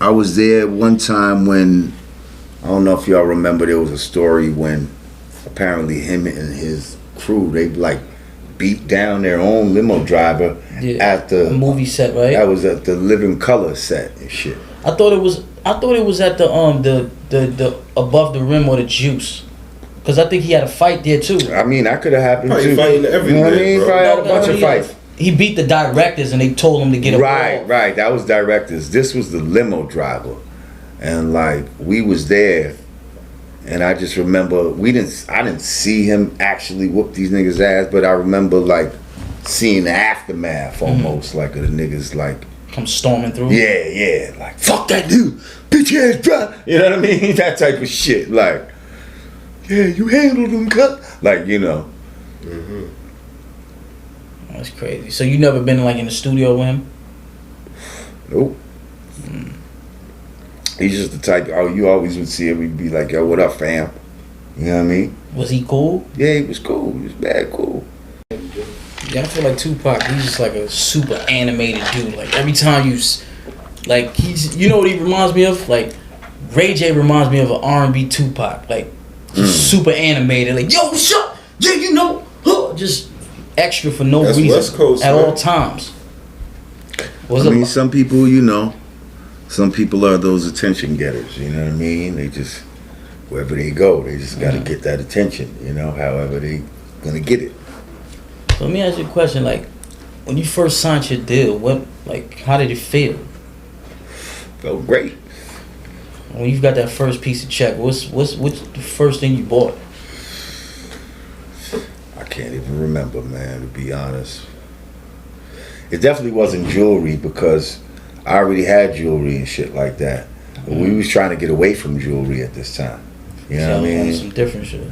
I was there one time when, I don't know if y'all remember, there was a story when apparently him and his crew, they like beat down their own limo driver at the movie set, right? That was at the Living Color set and shit. I thought it was at the Above the Rim or the Juice, because I think he had a fight there too. I mean, that could have happened probably too. Fighting everywhere, you know what I mean? bro. Probably had a bunch of fights. He beat the directors and they told him to get a Right. That was directors. This was the limo driver, and like we was there, and I just remember I didn't see him actually whoop these niggas' ass, but I remember like seeing the aftermath almost, like of the niggas like come storming through. Yeah, like fuck that dude, bitch ass drop. You know what I mean? That type of shit. Like, yeah, you handled him, cut. Like, you know. That's crazy. So you never been like in the studio with him? Nope. He's just the type. You always would see him. He'd be like, "Yo, what up, fam?" You know what I mean? Was he cool? Yeah, he was cool. He was bad cool. Yeah, I feel like Tupac. He's just like a super animated dude. Like every time like you know what he reminds me of? Like Ray J reminds me of an R&B Tupac. Like just super animated. Like, yo, what's up? Yeah, you know, just extra for no reason West Coast, at man. all times. I mean, some people, you know, some people are those attention getters. You know what I mean? They just, wherever they go, they just got to get that attention. You know, however they gonna get it. So let me ask you a question. Like, when you first signed your deal, how did it feel? Felt great. When you got that first piece of check, what's the first thing you bought? I can't even remember, man, to be honest. It definitely wasn't jewelry because I already had jewelry and shit like that. But we was trying to get away from jewelry at this time. You know what I mean? Some different shit.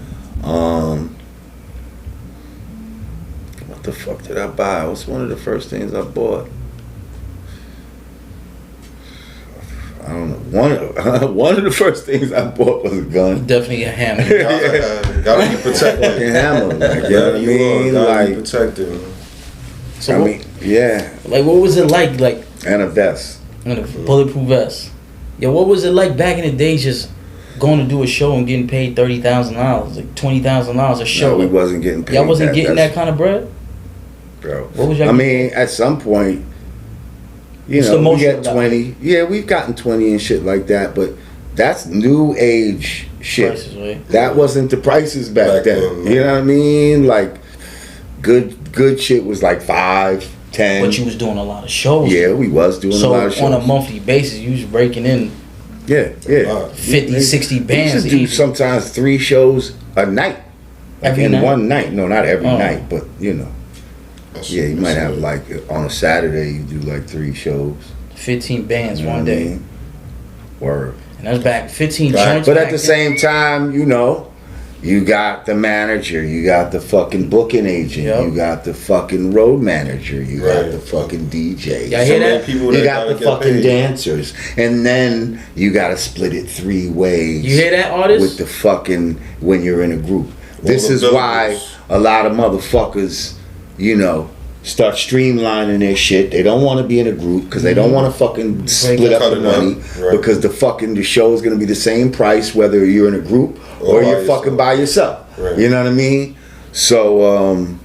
What the fuck did I buy? What's one of the first things I bought? I don't know. One of the first things I bought was a gun. Definitely a hammer. Gotta be protected. Fucking hammer. Like, you know what I mean? Gotta Like, be protected. So yeah. Like, what was it like? Like, And a vest. and a bulletproof vest. Yo, what was it like back in the day? Just going to do a show and getting paid $30,000, like $20,000 a show. No, we wasn't getting paid. Y'all wasn't getting that kind of bread, bro. What was y'all? I mean, at some point, you What's know, the most we you get got? 20. Yeah, we've gotten 20 and shit like that, but that's new age shit. Prices, right? That wasn't the prices back then. then. You know what I mean? Like, good shit was like 5, 10. But you was doing a lot of shows. Yeah, we was doing So a lot of shows. on a monthly basis, you was breaking in yeah. 50, 60 bands. We used to do easy. sometimes 3 shows a night. Like Every in night? one night. No, not every Oh. night, but you know. Yeah, you might have like on a Saturday you do like 3 shows. 15 bands You know one what I day. mean? Word. And that's back 15 Right. joints. But back at the then. same time, you know, you got the manager, you got the fucking booking agent, Yep. you got the fucking road manager, you got Right. the fucking DJ. Y'all hear that? People You that got gotta the get fucking paid. dancers, and then you gotta split it 3 ways. You hear that, artist? With the fucking when you're in a group. This the is why billables. a lot of motherfuckers, you know, start streamlining their shit. They don't want to be in a group because they don't want to fucking split up Cut the it up. money Right. because the show is gonna be the same price whether you're in a group or Or by you're fucking yourself. by yourself. Right. You know what I mean? So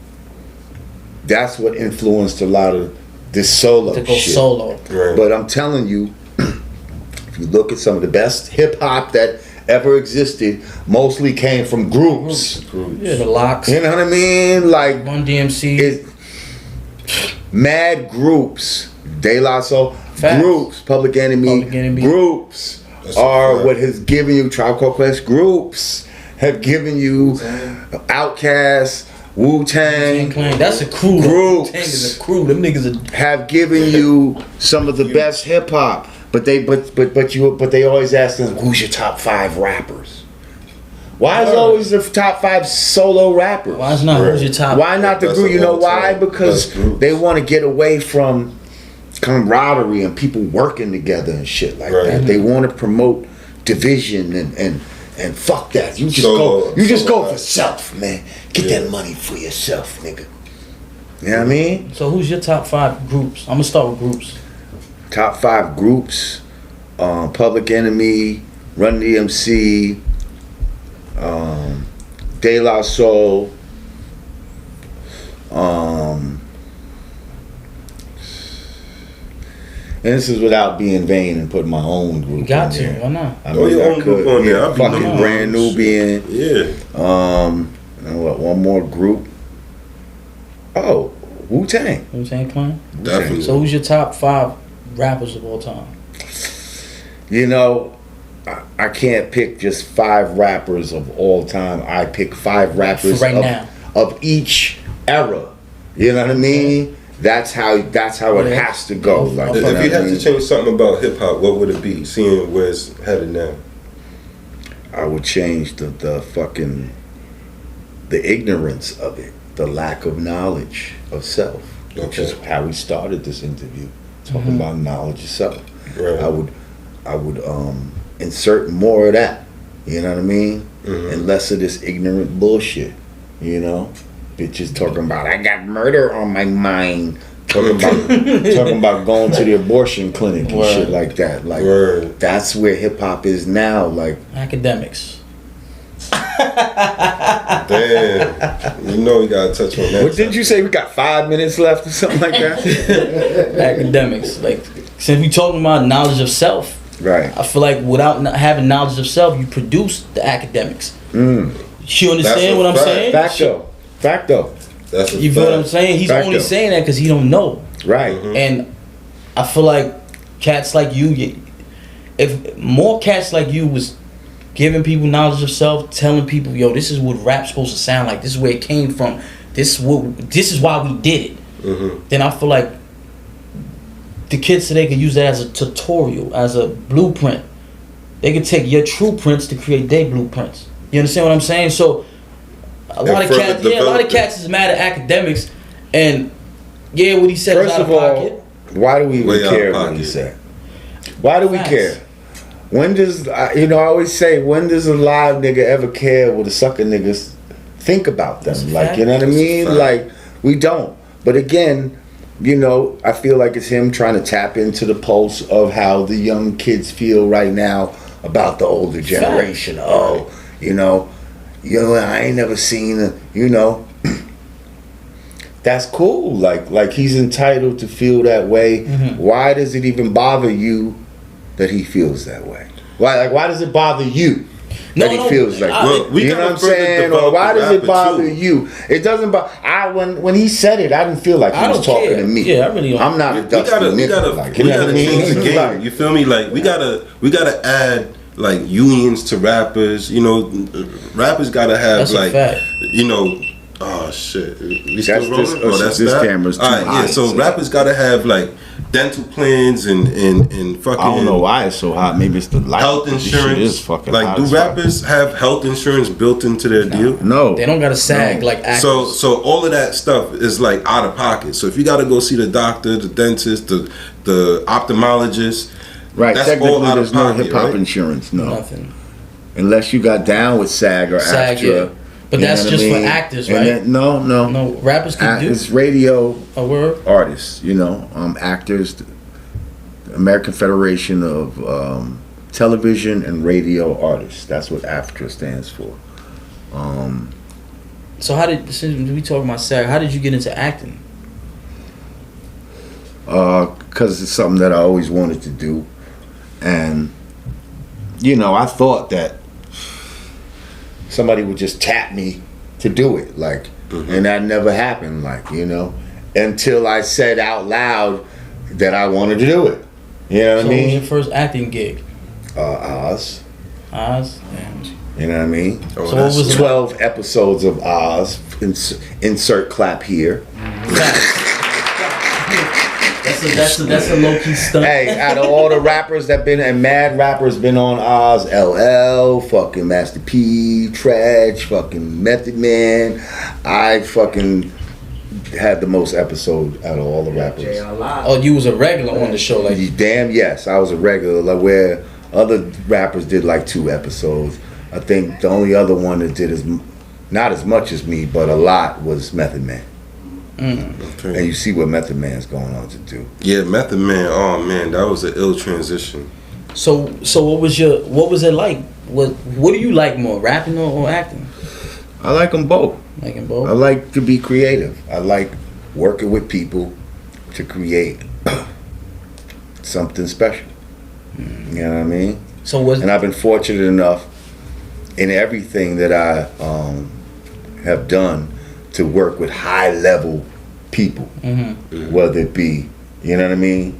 that's what influenced a lot of this solo to go shit. solo. Right. But I'm telling you, if you look at some of the best hip hop that ever existed, mostly came from groups. Yeah, the Locks, You know what I mean? Like Run DMC. it, mad groups. De La Soul Facts. groups. Public Enemy, Public Enemy. groups That's a are fact. what has given you Tribe Called Quest. Groups have given you Outkast, Wu-Tang. Clan. That's a crew. Groups. Tang is a crew. Them niggas are. Have given you some of the best hip hop, but they always ask them, who's your top 5 rappers? Why is it always the top 5 solo rappers? Why is not? Who's your top? Why not the That's group? You an know why? all-time Because best groups. they want to get away from camaraderie and people working together and shit like Right. that. They want to promote division and fuck that. You just Solo- go solo for act. self, man. Get Yeah. that money for yourself, nigga. You know what I mean? So who's your top 5 groups? I'm gonna start with groups. Top 5 groups: Public Enemy, Run DMC, De La Soul, and this is without being vain and putting my own group. You got in to. there. Why not? I Throw your I own group on there. I'll be Fucking number Brand one. Nubian. Yeah. And what? One more group. Oh, Wu-Tang. You know what I'm saying, Clan? Definitely. So who's your top 5 rappers of all time? You know, I can't pick just 5 rappers of all time. I pick 5 rappers For right now. of each era. You know what I mean? That's how it Yeah. has to go. Like, If you know If you what I had to mean? change something about hip hop, what would it be? Seeing where it's headed now. I would change the fucking the ignorance of it, the lack of knowledge of self, which is Okay. how we started this interview, talking about knowledge of self. Right. I would insert more of that. You know what I mean? Mhm. And less of this ignorant bullshit. You know, bitches talking about I got murder on my mind. Talking about going to the abortion clinic and Word. shit like that. Like Word. that's where hip hop is now. Like Academics. Damn. You know we gotta touch on that. what did you say? We got 5 minutes left or something like that. Academics. Like, since we talking about knowledge of self, Right. I feel like without having knowledge of self, you produce the academics. Mm. You understand a what I'm fact. saying? Fact though. That's a You feel what I'm fact. saying? He's Fact only though. saying that because he don't know. Right. And I feel like cats like you, if more cats like you was giving people knowledge of self, telling people, yo, this is what rap's supposed to sound like. This is where it came from. This is why we did it. Then I feel like the kids today could use that as a tutorial, as a blueprint. They could take your true prints to create their blueprints. You understand what I'm saying? So a lot of further cats, develop it. cats is mad at academics, and yeah, what he said is First out of of all, pocket. why do we even Way out of care what he pocket. said? Why do we Facts. care? When does I always say, when does a live nigga ever care what the sucker niggas think about them? That's a Like, fact. you know what I That's a mean? fact. Like, we don't. But again, you know, I feel like it's him trying to tap into the pulse of how the young kids feel right now about the older generation. Oh, you know, I ain't never seen you know. That's cool. Like he's entitled to feel that way. Why does it even bother you that he feels that way? Why does it bother you that he feels like that? You know what I'm saying? Or why does it bother you? It doesn't bother. When he said it, I didn't feel like he was talking to me. Yeah, I really don't. I'm not a dusty nigga. We gotta change the game. You feel me? Like we gotta add like unions to rappers. You know, rappers gotta have That's like, a fact. you know. Oh shit! We still That's rolling? this camera's too high. Yeah, so rappers gotta have like dental plans and fucking. I don't know why it's so hot. Maybe it's the light. Health insurance. This shit is fucking like, hot do as fuck. rappers have health insurance built into their deal? No, They don't gotta sag like actors. So all of that stuff is like out of pocket. So if you gotta go see the doctor, the dentist, the ophthalmologist, right? That's Technically, all out there's of no pocket, hip hop right? insurance. No, Nothing. unless you got down with SAG or SAG, AFTRA. yeah. But You that's know what just I for mean? actors, And right? then- no. Rappers can do It's radio a word. artists, you know, actors, the American Federation of Television and Radio Artists. That's what AFTRA stands for. So since we talking about SAG, how did you get into acting? Because it's something that I always wanted to do, and you know, I thought that somebody would just tap me to do it, like, and that never happened, like, you know, until I said out loud that I wanted to do it. You know what I What was mean? your first acting gig? Oz. Oz? Damn. You know what I mean? Oh, So what was it? 12 episodes of Oz. Insert clap here. That's a low key stunt. Hey, out of all the rappers that been and mad rappers been on Oz, LL, fucking Master P, Trash, fucking Method Man, I fucking had the most episodes out of all the rappers. Oh, you was a regular on the show, like Damn yes, I was a regular. Like where other rappers did like 2 episodes. I think the only other one that did not as much as me, but a lot was Method Man. Okay. And you see what Method Man's going on to do. Yeah, Method Man. Oh man, that was an ill transition. So what was it like? What do you like more, rapping or acting? I like them both. Liking both. I like to be creative. I like working with people to create something special. You know what I mean? So And I've been fortunate enough in everything that I have done to work with high level people, whether it be, you know what I mean,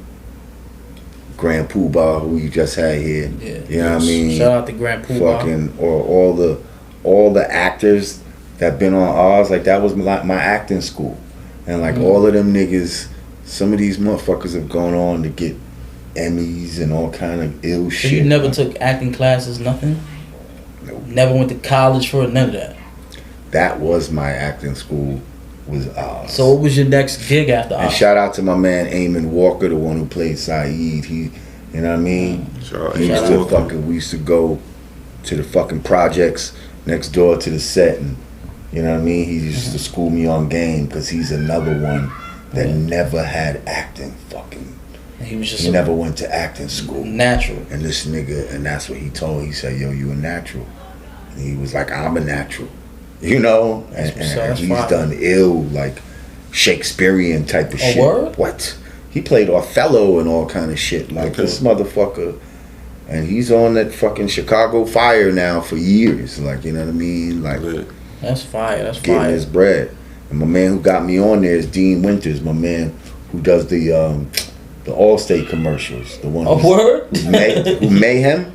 Grand Poobah, who you just had here, Yeah. you know what I mean, Shout out to Grand Poobah. fucking, or all the actors that been on Oz, like that was my acting school, and like all of them niggas, some of these motherfuckers have gone on to get Emmys and all kind of ill So shit. you never took acting classes, nothing? Nope. Never went to college for it, none of that. That was my acting school, was Oz. So what was your next gig after And Oz? shout out to my man Eamon Walker, the one who played Saeed. He, you know what I mean? Sure, He used to we used to go to the fucking projects next door to the set, and you know what I mean? He used to school me on game because he's another one that never had acting fucking. He was just He never went to acting school. natural. And this nigga, and that's what he told. He said, "Yo, you a natural." And he was like, "I'm a natural," you know. And That's he's fine. done ill, like Shakespearean type of shit. Word? What? He played Othello and all kind of shit. Like Okay. this motherfucker. And he's on that fucking Chicago Fire now for years. Like, you know what I mean? Like, That's fire. That's getting fire. his bread. And my man who got me on there is Dean Winters, my man who does the Allstate commercials. The one A word? who Mayhem.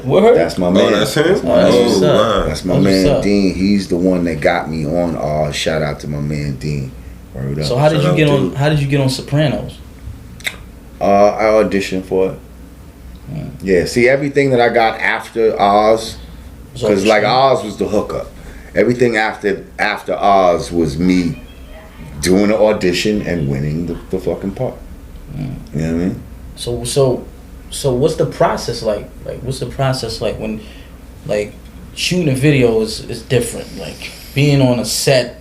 Word? That's my man. Oh, that's him? That's what's up. wow. That's my That's what's man up. Dean. He's the one that got me on. Shout out to my man Dean. Word up. So how did Shout you get out on? to- How did you get on Sopranos? I auditioned for it. Yeah. See, everything that I got after Oz, because like Oz was the hookup. Everything after Oz was me doing the audition and winning the fucking part. You know what I mean? So what's the process like? Like what's the process like when, like, shooting a video is different. Like being on a set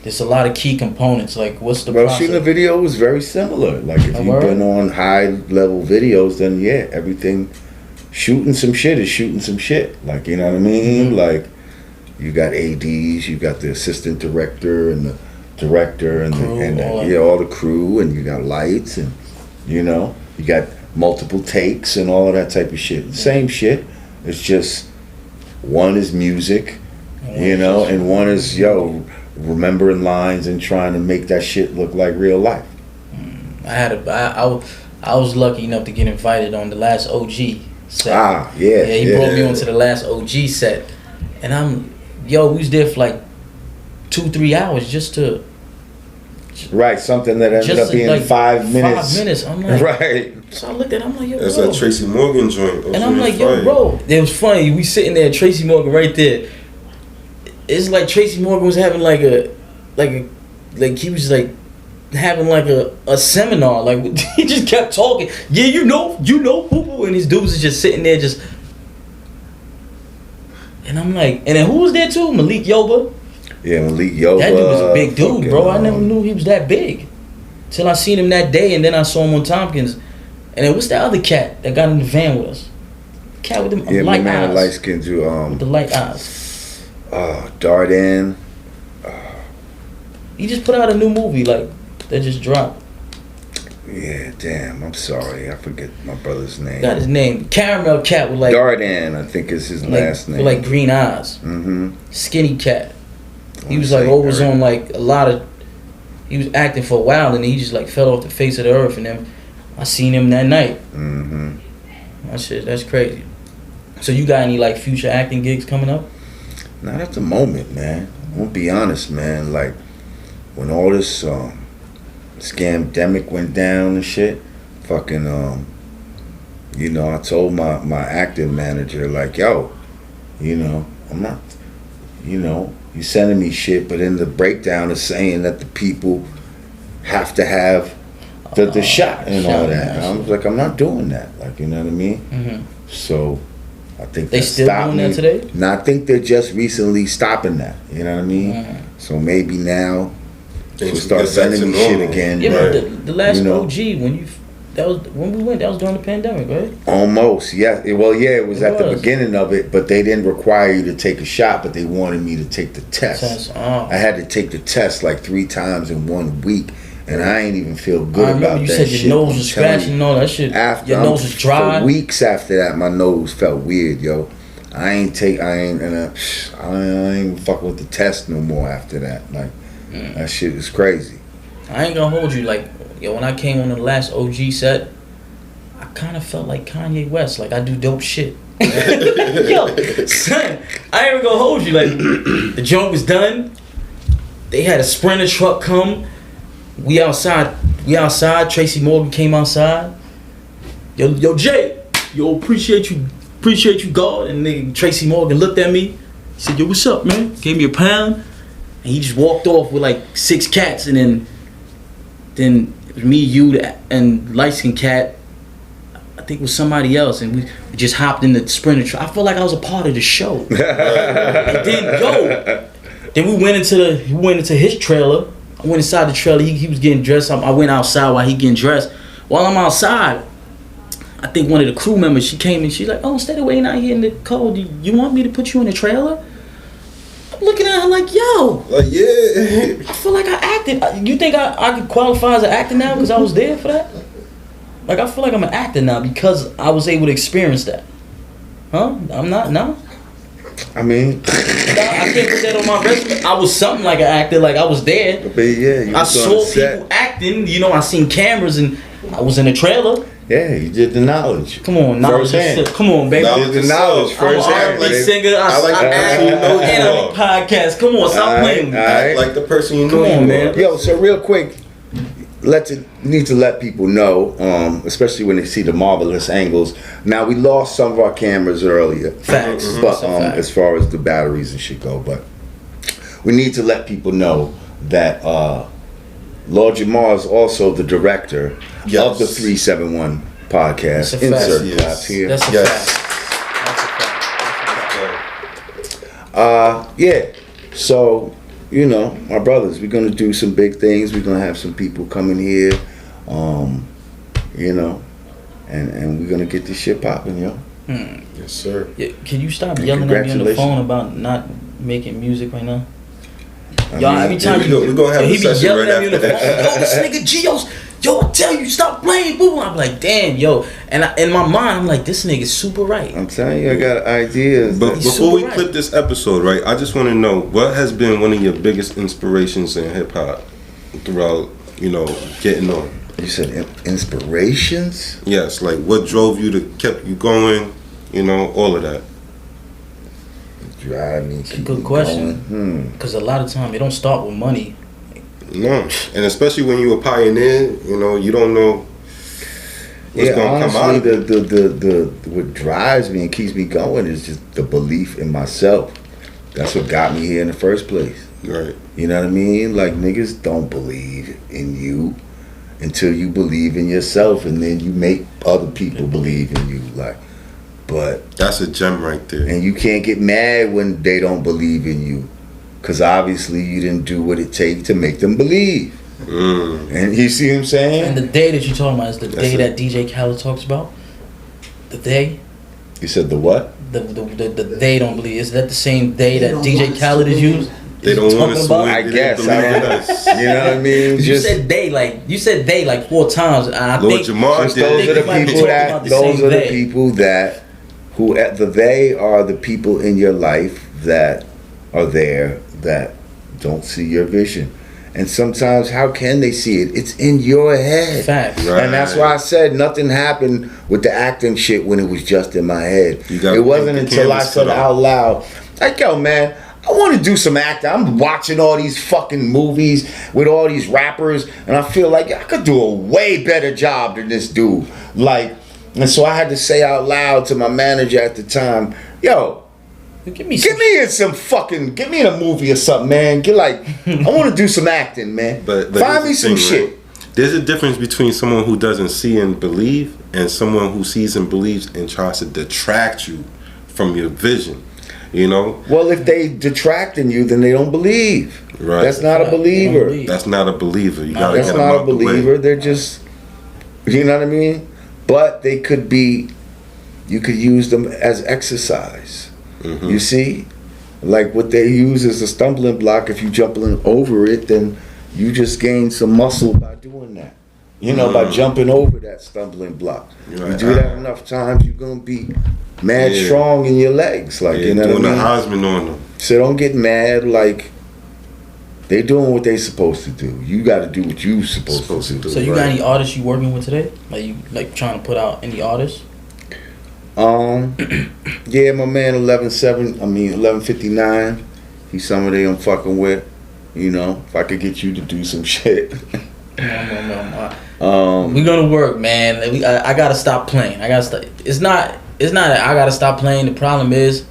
there's a lot of key components. Like, what's the Well, process? shooting a video was very similar. Like, if you've been on high level videos, then yeah, everything. Shooting some shit is shooting some shit. Like, you know what I mean? Mm-hmm. Like, you got ADs, you got the assistant director and the director and Crew, all the crew, and you got lights, and you know, you got multiple takes and all of that type of shit. Same shit. It's just one is music, you know, and one is remembering lines and trying to make that shit look like real life. I was lucky enough to get invited on the Last O.G. set. He brought me onto the Last O.G. set, and we was there for like 2-3 hours just to. Right, something that ended up being like 5 minutes. 5 minutes. I'm like, right. So I looked at it, I'm like, yo, that's bro. that Tracy Morgan joint. And I'm like, yo, bro. It was funny. We sitting there, Tracy Morgan right there. It's like Tracy Morgan was having like he was like having like a seminar. Like, he just kept talking. Yeah, you know, and his dudes is just sitting there just. And I'm like, and then who was there too? Malik Yoba. Yeah, Malik Yoba. That dude was a big dude, bro. I never knew he was that big. Till I seen him that day, and then I saw him on Tompkins. And then what's that other cat that got in the van with us? Cat with them light eyes. Light skin too. With the light eyes. Dardan. He just put out a new movie, like, that just dropped. Yeah, damn. I'm sorry. I forget my brother's name. Got his name. Caramel cat with like. Dardan, I think is his last name. With like green eyes. Mm-hmm. Skinny cat. He was like always on like a lot of. He was acting for a while, and he just like fell off the face of the earth, and then I seen him that night. Mm-hmm. That's crazy. So you got any like future acting gigs coming up? Not at the moment, man. I'm gonna be honest, man. Like when all this scamdemic went down and shit, fucking you know, I told my acting manager, like, yo, you know, I'm not, you know, you sending me shit, but in the breakdown is saying that the people have to have the shot and all that. And I was like, I'm not doing that. Like, you know what I mean? Mm-hmm. So I think they still doing that today? No, I think they're just recently stopping that. You know what I mean? Mm-hmm. So maybe now we'll start sending me shit again. Yeah, but the last O.G. when we went, that was during the pandemic, right? Almost, yeah. Well, yeah, it was at the beginning of it, but they didn't require you to take a shot, but they wanted me to take the test. I had to take the test like 3 times in 1 week, and I ain't even feel good about that shit. You said your nose was scratching and all that shit. Your nose was dry. For weeks after that, my nose felt weird, yo. I ain't fucking with the test no more after that. Like, that shit is crazy. I ain't gonna hold you, like, yo, when I came on the Last O.G. set, I kind of felt like Kanye West, like I do dope shit. Yo, son, I ain't even gonna hold you, like, the joint was done, they had a Sprinter truck come, we outside, Tracy Morgan came outside, yo Jay, appreciate you God, and nigga Tracy Morgan looked at me, he said, yo, what's up, man, gave me a pound, and he just walked off with like 6 cats, and then it was me, you, and light skin cat. I think it was somebody else, and we just hopped in the Sprinter truck. I felt like I was a part of the show. And then we went into his trailer. I went inside the trailer. He was getting dressed. I went outside while he getting dressed. While I'm outside, I think one of the crew members, she came and she's like, "Oh, instead of waiting out here in the cold, you want me to put you in the trailer?" I'm looking at her like, yo. Like, yeah. I feel like I acted. You think I could qualify as an actor now because I was there for that? Like, I feel like I'm an actor now because I was able to experience that. Huh? I'm not, no? I mean, I can't put that on my resume. I was something like an actor, like I was there. But yeah, I saw people acting, you know, I seen cameras and I was in a trailer. Yeah, you did the knowledge. Come on, knowledge. Come on, baby. You did the knowledge firsthand. I'm an R&B singer. I like the person you know. And on the podcast. Come on, stop playing. Act like the person you know. Come on, man. Yo, so real quick, need to let people know, especially when they see the marvelous angles. Now, we lost some of our cameras earlier. Facts. But as far as the batteries and shit go, but we need to let people know that Lord Jamar is also the director of the 371 podcast. Insert claps here. That's a fact. Yeah. So, you know, my brothers, we're gonna do some big things. We're gonna have some people coming here, you know, and we're gonna get this shit popping, yo. Yes, sir. Yeah, can you stop yelling at me on the phone about not making music right now? Y'all, every time we're gonna have he a be session yelling right at me on the phone, yo, this nigga Geo's, yo, I tell you, stop playing, boo. I'm like, damn, yo, and in my mind, I'm like, this nigga's super right. I'm telling you, I got ideas. But He's before we super clip this episode, right, I just want to know what has been one of your biggest inspirations in hip hop throughout, you know, getting on. You said inspirations? Yes, like what drove you to kept you going, you know, all of that. Drive me. It's a good question. Because a lot of time it don't start with money. No, and especially when you're a pioneer, you know, you don't know what's gonna come out of it. The what drives me and keeps me going is just the belief in myself. That's what got me here in the first place. Right. You know what I mean? Like, niggas don't believe in you until you believe in yourself, and then you make other people believe in you. Like, but that's a gem right there. And you can't get mad when they don't believe in you, because obviously you didn't do what it takes to make them believe. And you see what I'm saying? And the day that you're talking about is the day that DJ Khaled talks about. The day. You said the what? The they don't believe. Is that the same day that DJ Khaled is used? They don't want us to I guess. You know what I mean? You said they like 4 times. And I Lord think Jamar those are the people that who they are the people in your life that are there that don't see your vision. And sometimes, how can they see it? It's in your head. Facts. Right. And that's why I said nothing happened with the acting shit when it was just in my head. It wasn't until I said out loud, like, yo, man, I want to do some acting. I'm watching all these fucking movies with all these rappers, and I feel like I could do a way better job than this dude. Like, and so I had to say out loud to my manager at the time, yo, Get me in a movie or something, man. I want to do some acting, man. But find me some shit. Right? There's a difference between someone who doesn't see and believe and someone who sees and believes and tries to detract you from your vision. You know? Well, if they detracting you, then they don't believe. Right. That's not a believer. That's not a believer. You gotta That's get them not out a believer. The way. They're just, you know what I mean? But they could be, you could use them as exercise. Mm-hmm. You see? Like what they use as a stumbling block, if you jumping over it, then you just gain some muscle by doing that. You know, by jumping over that stumbling block. Right. You do that enough times, you're gonna be mad strong in your legs. Like, you know doing what I mean? the Heisman on them. So don't get mad. Like, they doing what they supposed to do. You got to do what you supposed to do. So you got any artists you working with today? Like you trying to put out any artists? Yeah, my man 1159. He's somebody I'm fucking with. You know, if I could get you to do some shit. No. We're gonna work, man. I gotta stop playing. I gotta stop. It's not. I gotta stop playing. The problem is,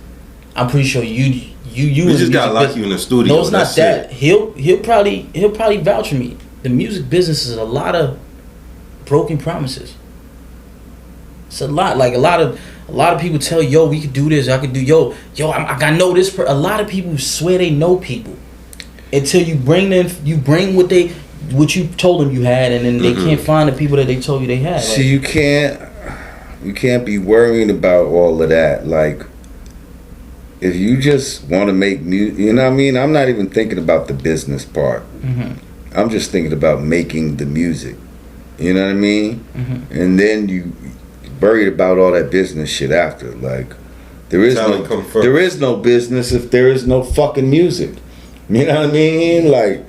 I'm pretty sure you. We just gotta lock you in the studio. No, it's not that. He'll probably vouch for me. The music business is a lot of broken promises. It's a lot. Like a lot of people tell, yo, we could do this. I could do, yo, I know this. A lot of people swear they know people until you bring what you told them you had, and then they can't find the people that they told you they had. See, you can't be worrying about all of that. Like, if you just want to make music, you know what I mean? I'm not even thinking about the business part. I'm just thinking about making the music. You know what I mean? And then you worried about all that business shit after. Like, there is no business if there is no fucking music. You know what I mean? Like,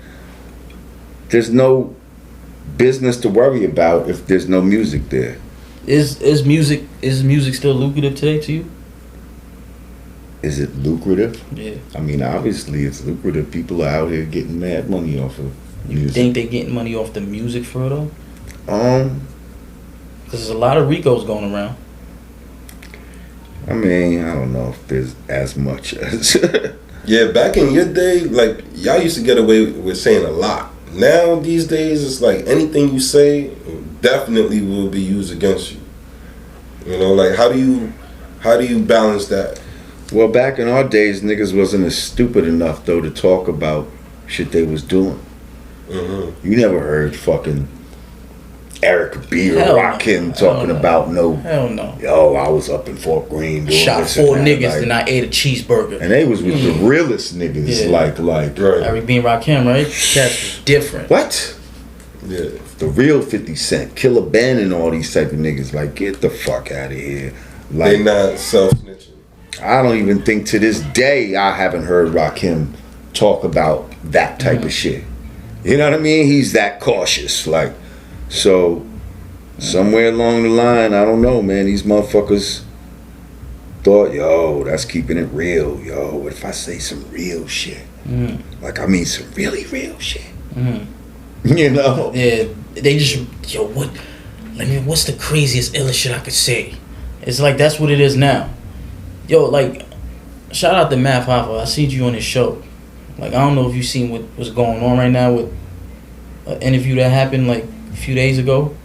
there's no business to worry about if there's no music there. Is music still lucrative today to you? Is it lucrative? Yeah. I mean, obviously it's lucrative. People are out here getting mad money off of music. You think they getting money off the music for it though? Because there's a lot of Ricos going around. I mean, I don't know if there's as much as... Yeah, back in your day, like, y'all used to get away with saying a lot. Now, these days, it's like anything you say definitely will be used against you. You know, like, how do you balance that? Well, back in our days, niggas wasn't as stupid enough, though, to talk about shit they was doing. Mm-hmm. You never heard fucking Eric B or Hell no. Rakim talking no. about no. Hell no. Yo, I was up in Fort Greene doing Shot this and 4 that, niggas like, and I ate a cheeseburger. and they was with the realest niggas, Yeah. like Right. Eric B and Rakim, right? Cats was different. what? Yeah. The real 50 Cent, Killer Ben, and all these type of niggas. Like, get the fuck out of here. They Like, not self-snitching. I don't even think to this day I haven't heard Rakim talk about that type of shit. You know what I mean? He's that cautious. Like, so somewhere along the line, I don't know, man. These motherfuckers thought, yo, that's keeping it real. Yo, what if I say some real shit? Like, I mean, some really real shit. You know? Yeah, they just, yo, what's the craziest, illest shit I could say? It's like, that's what it is now. Yo, like, shout out to Math Hoffa. I seen you on his show. Like, I don't know if you seen what's going on right now with an interview that happened, like, a few days ago.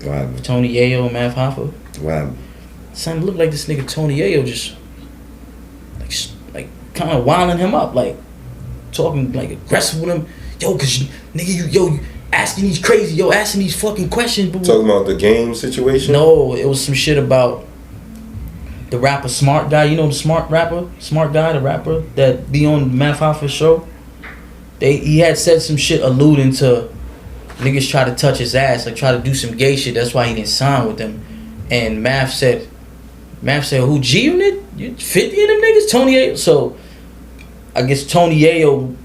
Wow. Tony Yayo and Math Hoffa. Wow. Son, it looked like this nigga Tony Yayo just, like kind of wilding him up, like, talking, like, aggressive with him. Yo, cause nigga, you asking these crazy, asking these fucking questions. Talking about the game situation? No, it was some shit about the rapper Smart Guy. You know the Smart Guy, the rapper that be on Math Hoffa's show. He had said some shit alluding to niggas try to touch his ass, like try to do some gay shit. That's why he didn't sign with them. And Math said, who G Unit? You 50 of them niggas? Tony Yayo. So I guess Tony Yayo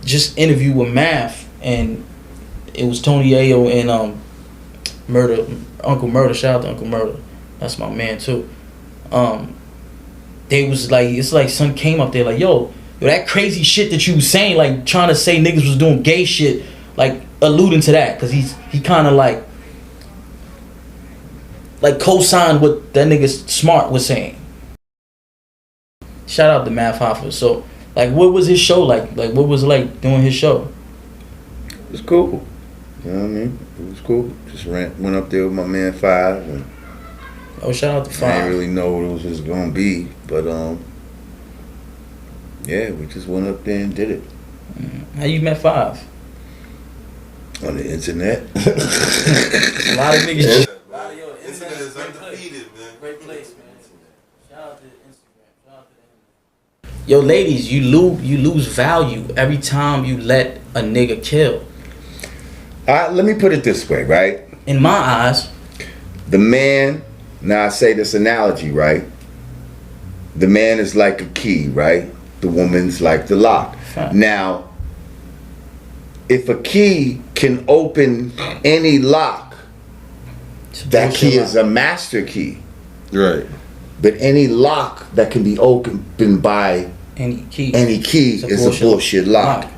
just interviewed with Math, and it was Tony Yayo and Uncle Murder. Shout out to Uncle Murder. That's my man too. They was like, it's like son came up there like, yo, that crazy shit that you was saying, like trying to say niggas was doing gay shit, like alluding to that, cause he kind of like co-signed what that nigga Smart was saying. Shout out to Math Hoffa. So like, what was his show like? Like, what was it like doing his show? It was cool. You know what I mean? It was cool. Just went up there with my man Five, and Oh, shout out to I Five. didn't really know what it was gonna be, but yeah, we just went up there and did it How you met Five? on the internet. A lot of niggas. Internet is undefeated, man. Great place, man. Shout out to Instagram. Shout out to the internet. Yo, ladies, you lose value every time you let a nigga kill. Let me put it this way, right? In my eyes, The man, now I say this analogy, right? The man is like a key, right? The woman's like the lock. Fact. Now, if a key can open any lock, it's a that bullshit key lie. is a master key. Right. But any lock that can be opened by any key. any key It's a is a bullshit lock.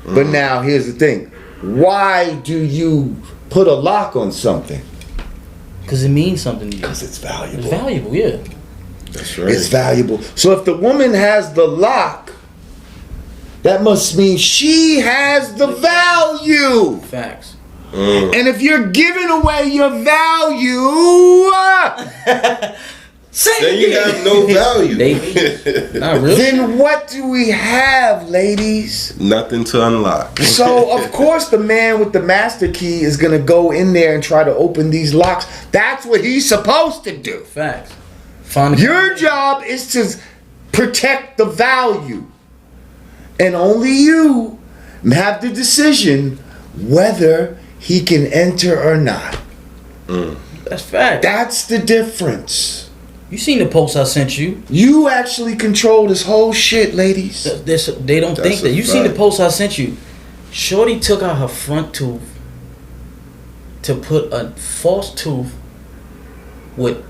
But now here's the thing. Why do you put a lock on something? Because it means something to you. Because it's valuable. It's valuable, yeah. That's right. It's valuable. So if the woman has the lock, that must mean she has the value. Facts. And if you're giving away your value, Say Then it you again. have no value. Not really. then what do we have, ladies? Nothing to unlock. So of course the man with the master key is gonna go in there and try to open these locks. That's what he's supposed to do. Facts. Find Your job is to protect the value. And only you have the decision whether he can enter or not. That's fact. That's the difference. You seen the post I sent you? You actually control this whole shit, ladies. They don't That's think that. a You seen the fact. post I sent you? Shorty took out her front tooth to put a false tooth with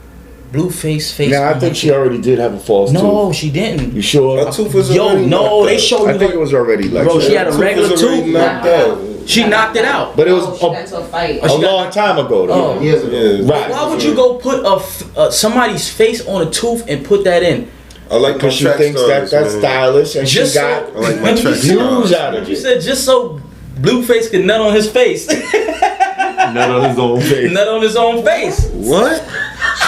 Blueface face. Now, I on think her she already did have a false tooth. No, she didn't. You sure? Her tooth was Yo, already no, knocked they out. showed you. I think it was already like Bro, she had a Tooth regular was already tooth. knocked out. She knocked it out. But it was She got into a fight. a long time ago, though. Oh. Years ago. Yeah. Right. Why would you go put somebody's face on a tooth and put that in? I like my Because she track thinks stars, that's man. stylish, and Just she got I like my track views stars. out of You it. said just so Blueface could nut on his face. None on his own face. Nut on his own face. What?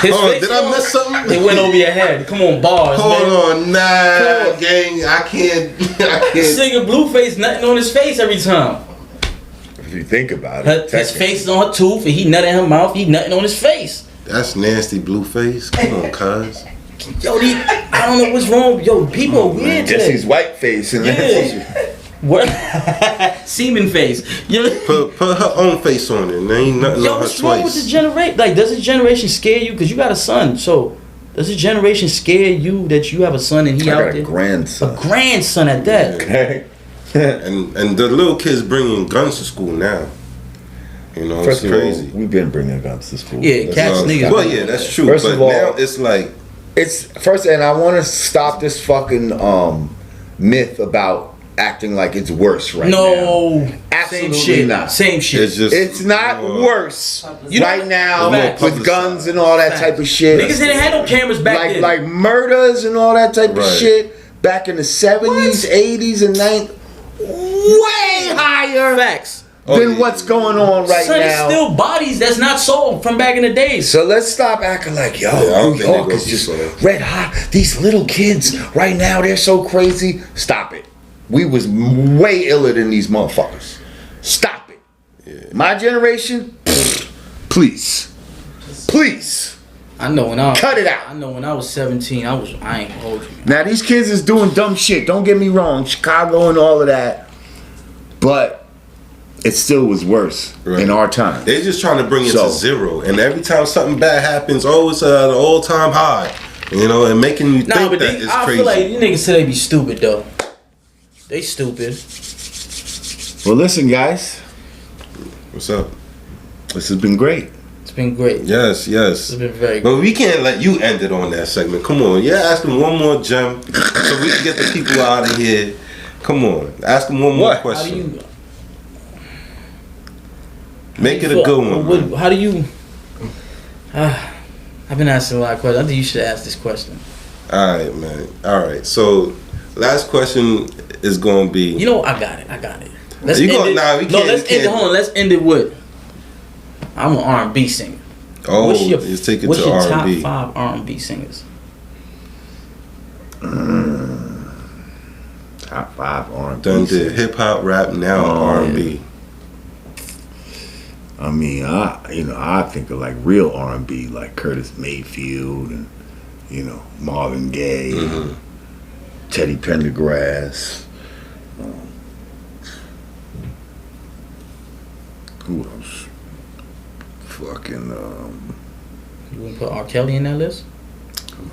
His Hold on, face did I miss something? It went over your head. Come on, bars, man. Hold on, nah, Come on. gang. I can't. This nigga Blueface nothing on his face every time. If you think about it, His face is on her tooth, and he nut in her mouth. He nothing on his face. That's nasty, Blueface. Come on, cuz. Yo, I don't know what's wrong. Yo, people are weird Guess today. he's white face and Yeah. What? Semen face. Yo, Put her own face on it. There ain't nothing on her what's wrong with twice. the generation? Like, does this generation scare you? Because you got a son. So, does this generation scare you that you have a son and he I out got there? a grandson. A grandson at that. Okay. And the little kids bringing guns to school now. You know, First it's of all, crazy. we've been bringing guns to school. Yeah, Let's cats, not niggas. stop. Well, yeah, that's true. First but of all, now it's like, It's first, and I want to stop this fucking myth about acting like it's worse right now. No. Absolutely Same shit. not. Same shit. it's just. It's not worse You know- right now Facts. with guns and all that type of shit. Niggas didn't have no cameras back then. Like murders and all that type of Right. shit back in the 70s, 80s, and 90s. Way higher Facts. than what's going on right Son, it's now. still bodies that's not sold from back in the days. So let's stop acting like, yo, I don't New think York they is go just so low. red hot. These little kids right now, they're so crazy. Stop it. We was way iller than these motherfuckers. Stop it. My generation, please. Please. I know when I Cut it out. I know when I was 17, I ain't gonna hold you. Now these kids is doing dumb shit. Don't get me wrong. Chicago and all of that. But it still was worse Right. in our time. They're just trying to bring it So- to zero. And every time something bad happens, oh, it's at an all-time high. You know, and making you Nah, think but that they, it's I crazy. feel like you niggas say they be stupid though. They stupid. Well, listen, guys. What's up? This has been great. It's been great. Yes, yes. It's been very But we can't let you end it on that segment. Come on. Yeah, ask them one more gem so we can get the people out of here. Come on. Ask them one more What? How do question. you Make it a good one. man. How do you? I've been asking a lot of questions. I think you should ask this question. All right, man. All right. So, last question is going to be. You know, I got it. Let's You end gonna- it. nah, we No, can't- let's we end it. can't. Hold on. Let's end it with. I'm an R&B singer. Oh, What's your, let's take it what's to your R&B. top 5 R&B singers? Top 5 R&B. Done did hip hop, rap, now Oh, R&B. I mean, I think of like real R&B, like Curtis Mayfield and Marvin Gaye, Mm-hmm. Teddy Pendergrass. Who else? Fucking. You want to put R. Kelly in that list?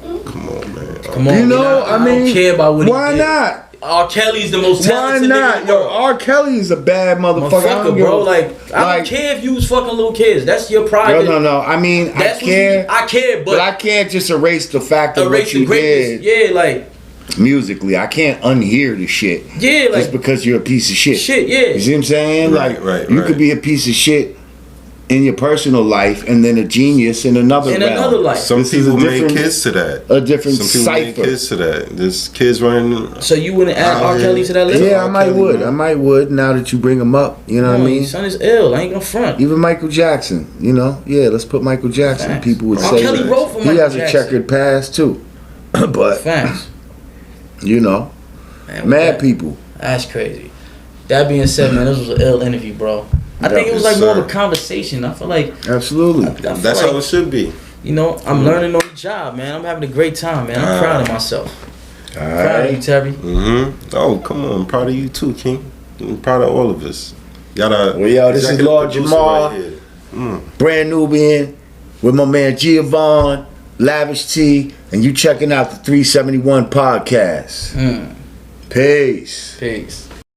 Come on, man. Come on. You know, man, I don't care about what why he did. not? R. Kelly's the most Why talented not? nigga in the Yo, world. R. Kelly is a bad motherfucker. I don't Motherfucker, give bro. a- Like, I like- don't care if you was fucking little kids. That's your private. No. I mean, That's I care. I care, But I but can't just erase the fact of what erase the you greatness. did Yeah, like, musically. I can't unhear the shit. yeah, Just like, because you're a piece of shit. shit, yeah. You see what I'm saying? Right, like, right, you right. could be a piece of shit in your personal life and then a genius in another In realm. another life. Some This is people a make different- kids to that. A different Some people make cipher. kids to that. There's kids running. So you wouldn't add Oh, R. yeah. Kelly to that list? Yeah, I R. might Kelly, would. man. I might would now that you bring him up. You know what I mean? Son is ill. I ain't gonna front. Even Michael Jackson, Yeah, let's put Michael Jackson. Facts. People would R. say Kelly wrote for he Michael has a Jackson. checkered past too. But Facts. Man, with mad that- people. That's crazy. That being said, man, this was an ill interview, bro. I think it was like Yes, more of sir. a conversation. I feel like Absolutely. I feel That's like, how it should be. I'm learning on the job, man. I'm having a great time, man. I'm proud of myself. All Proud of you, right. Terry. Mm-hmm. Oh, come on. I'm proud of you too, King. I'm proud of all of us. Got a Well, yo, this is executive Lord producer Jamar. right here. Brand Nubian with my man Giovanni, Lavish T, and you checking out the 371 podcast. Peace. Peace.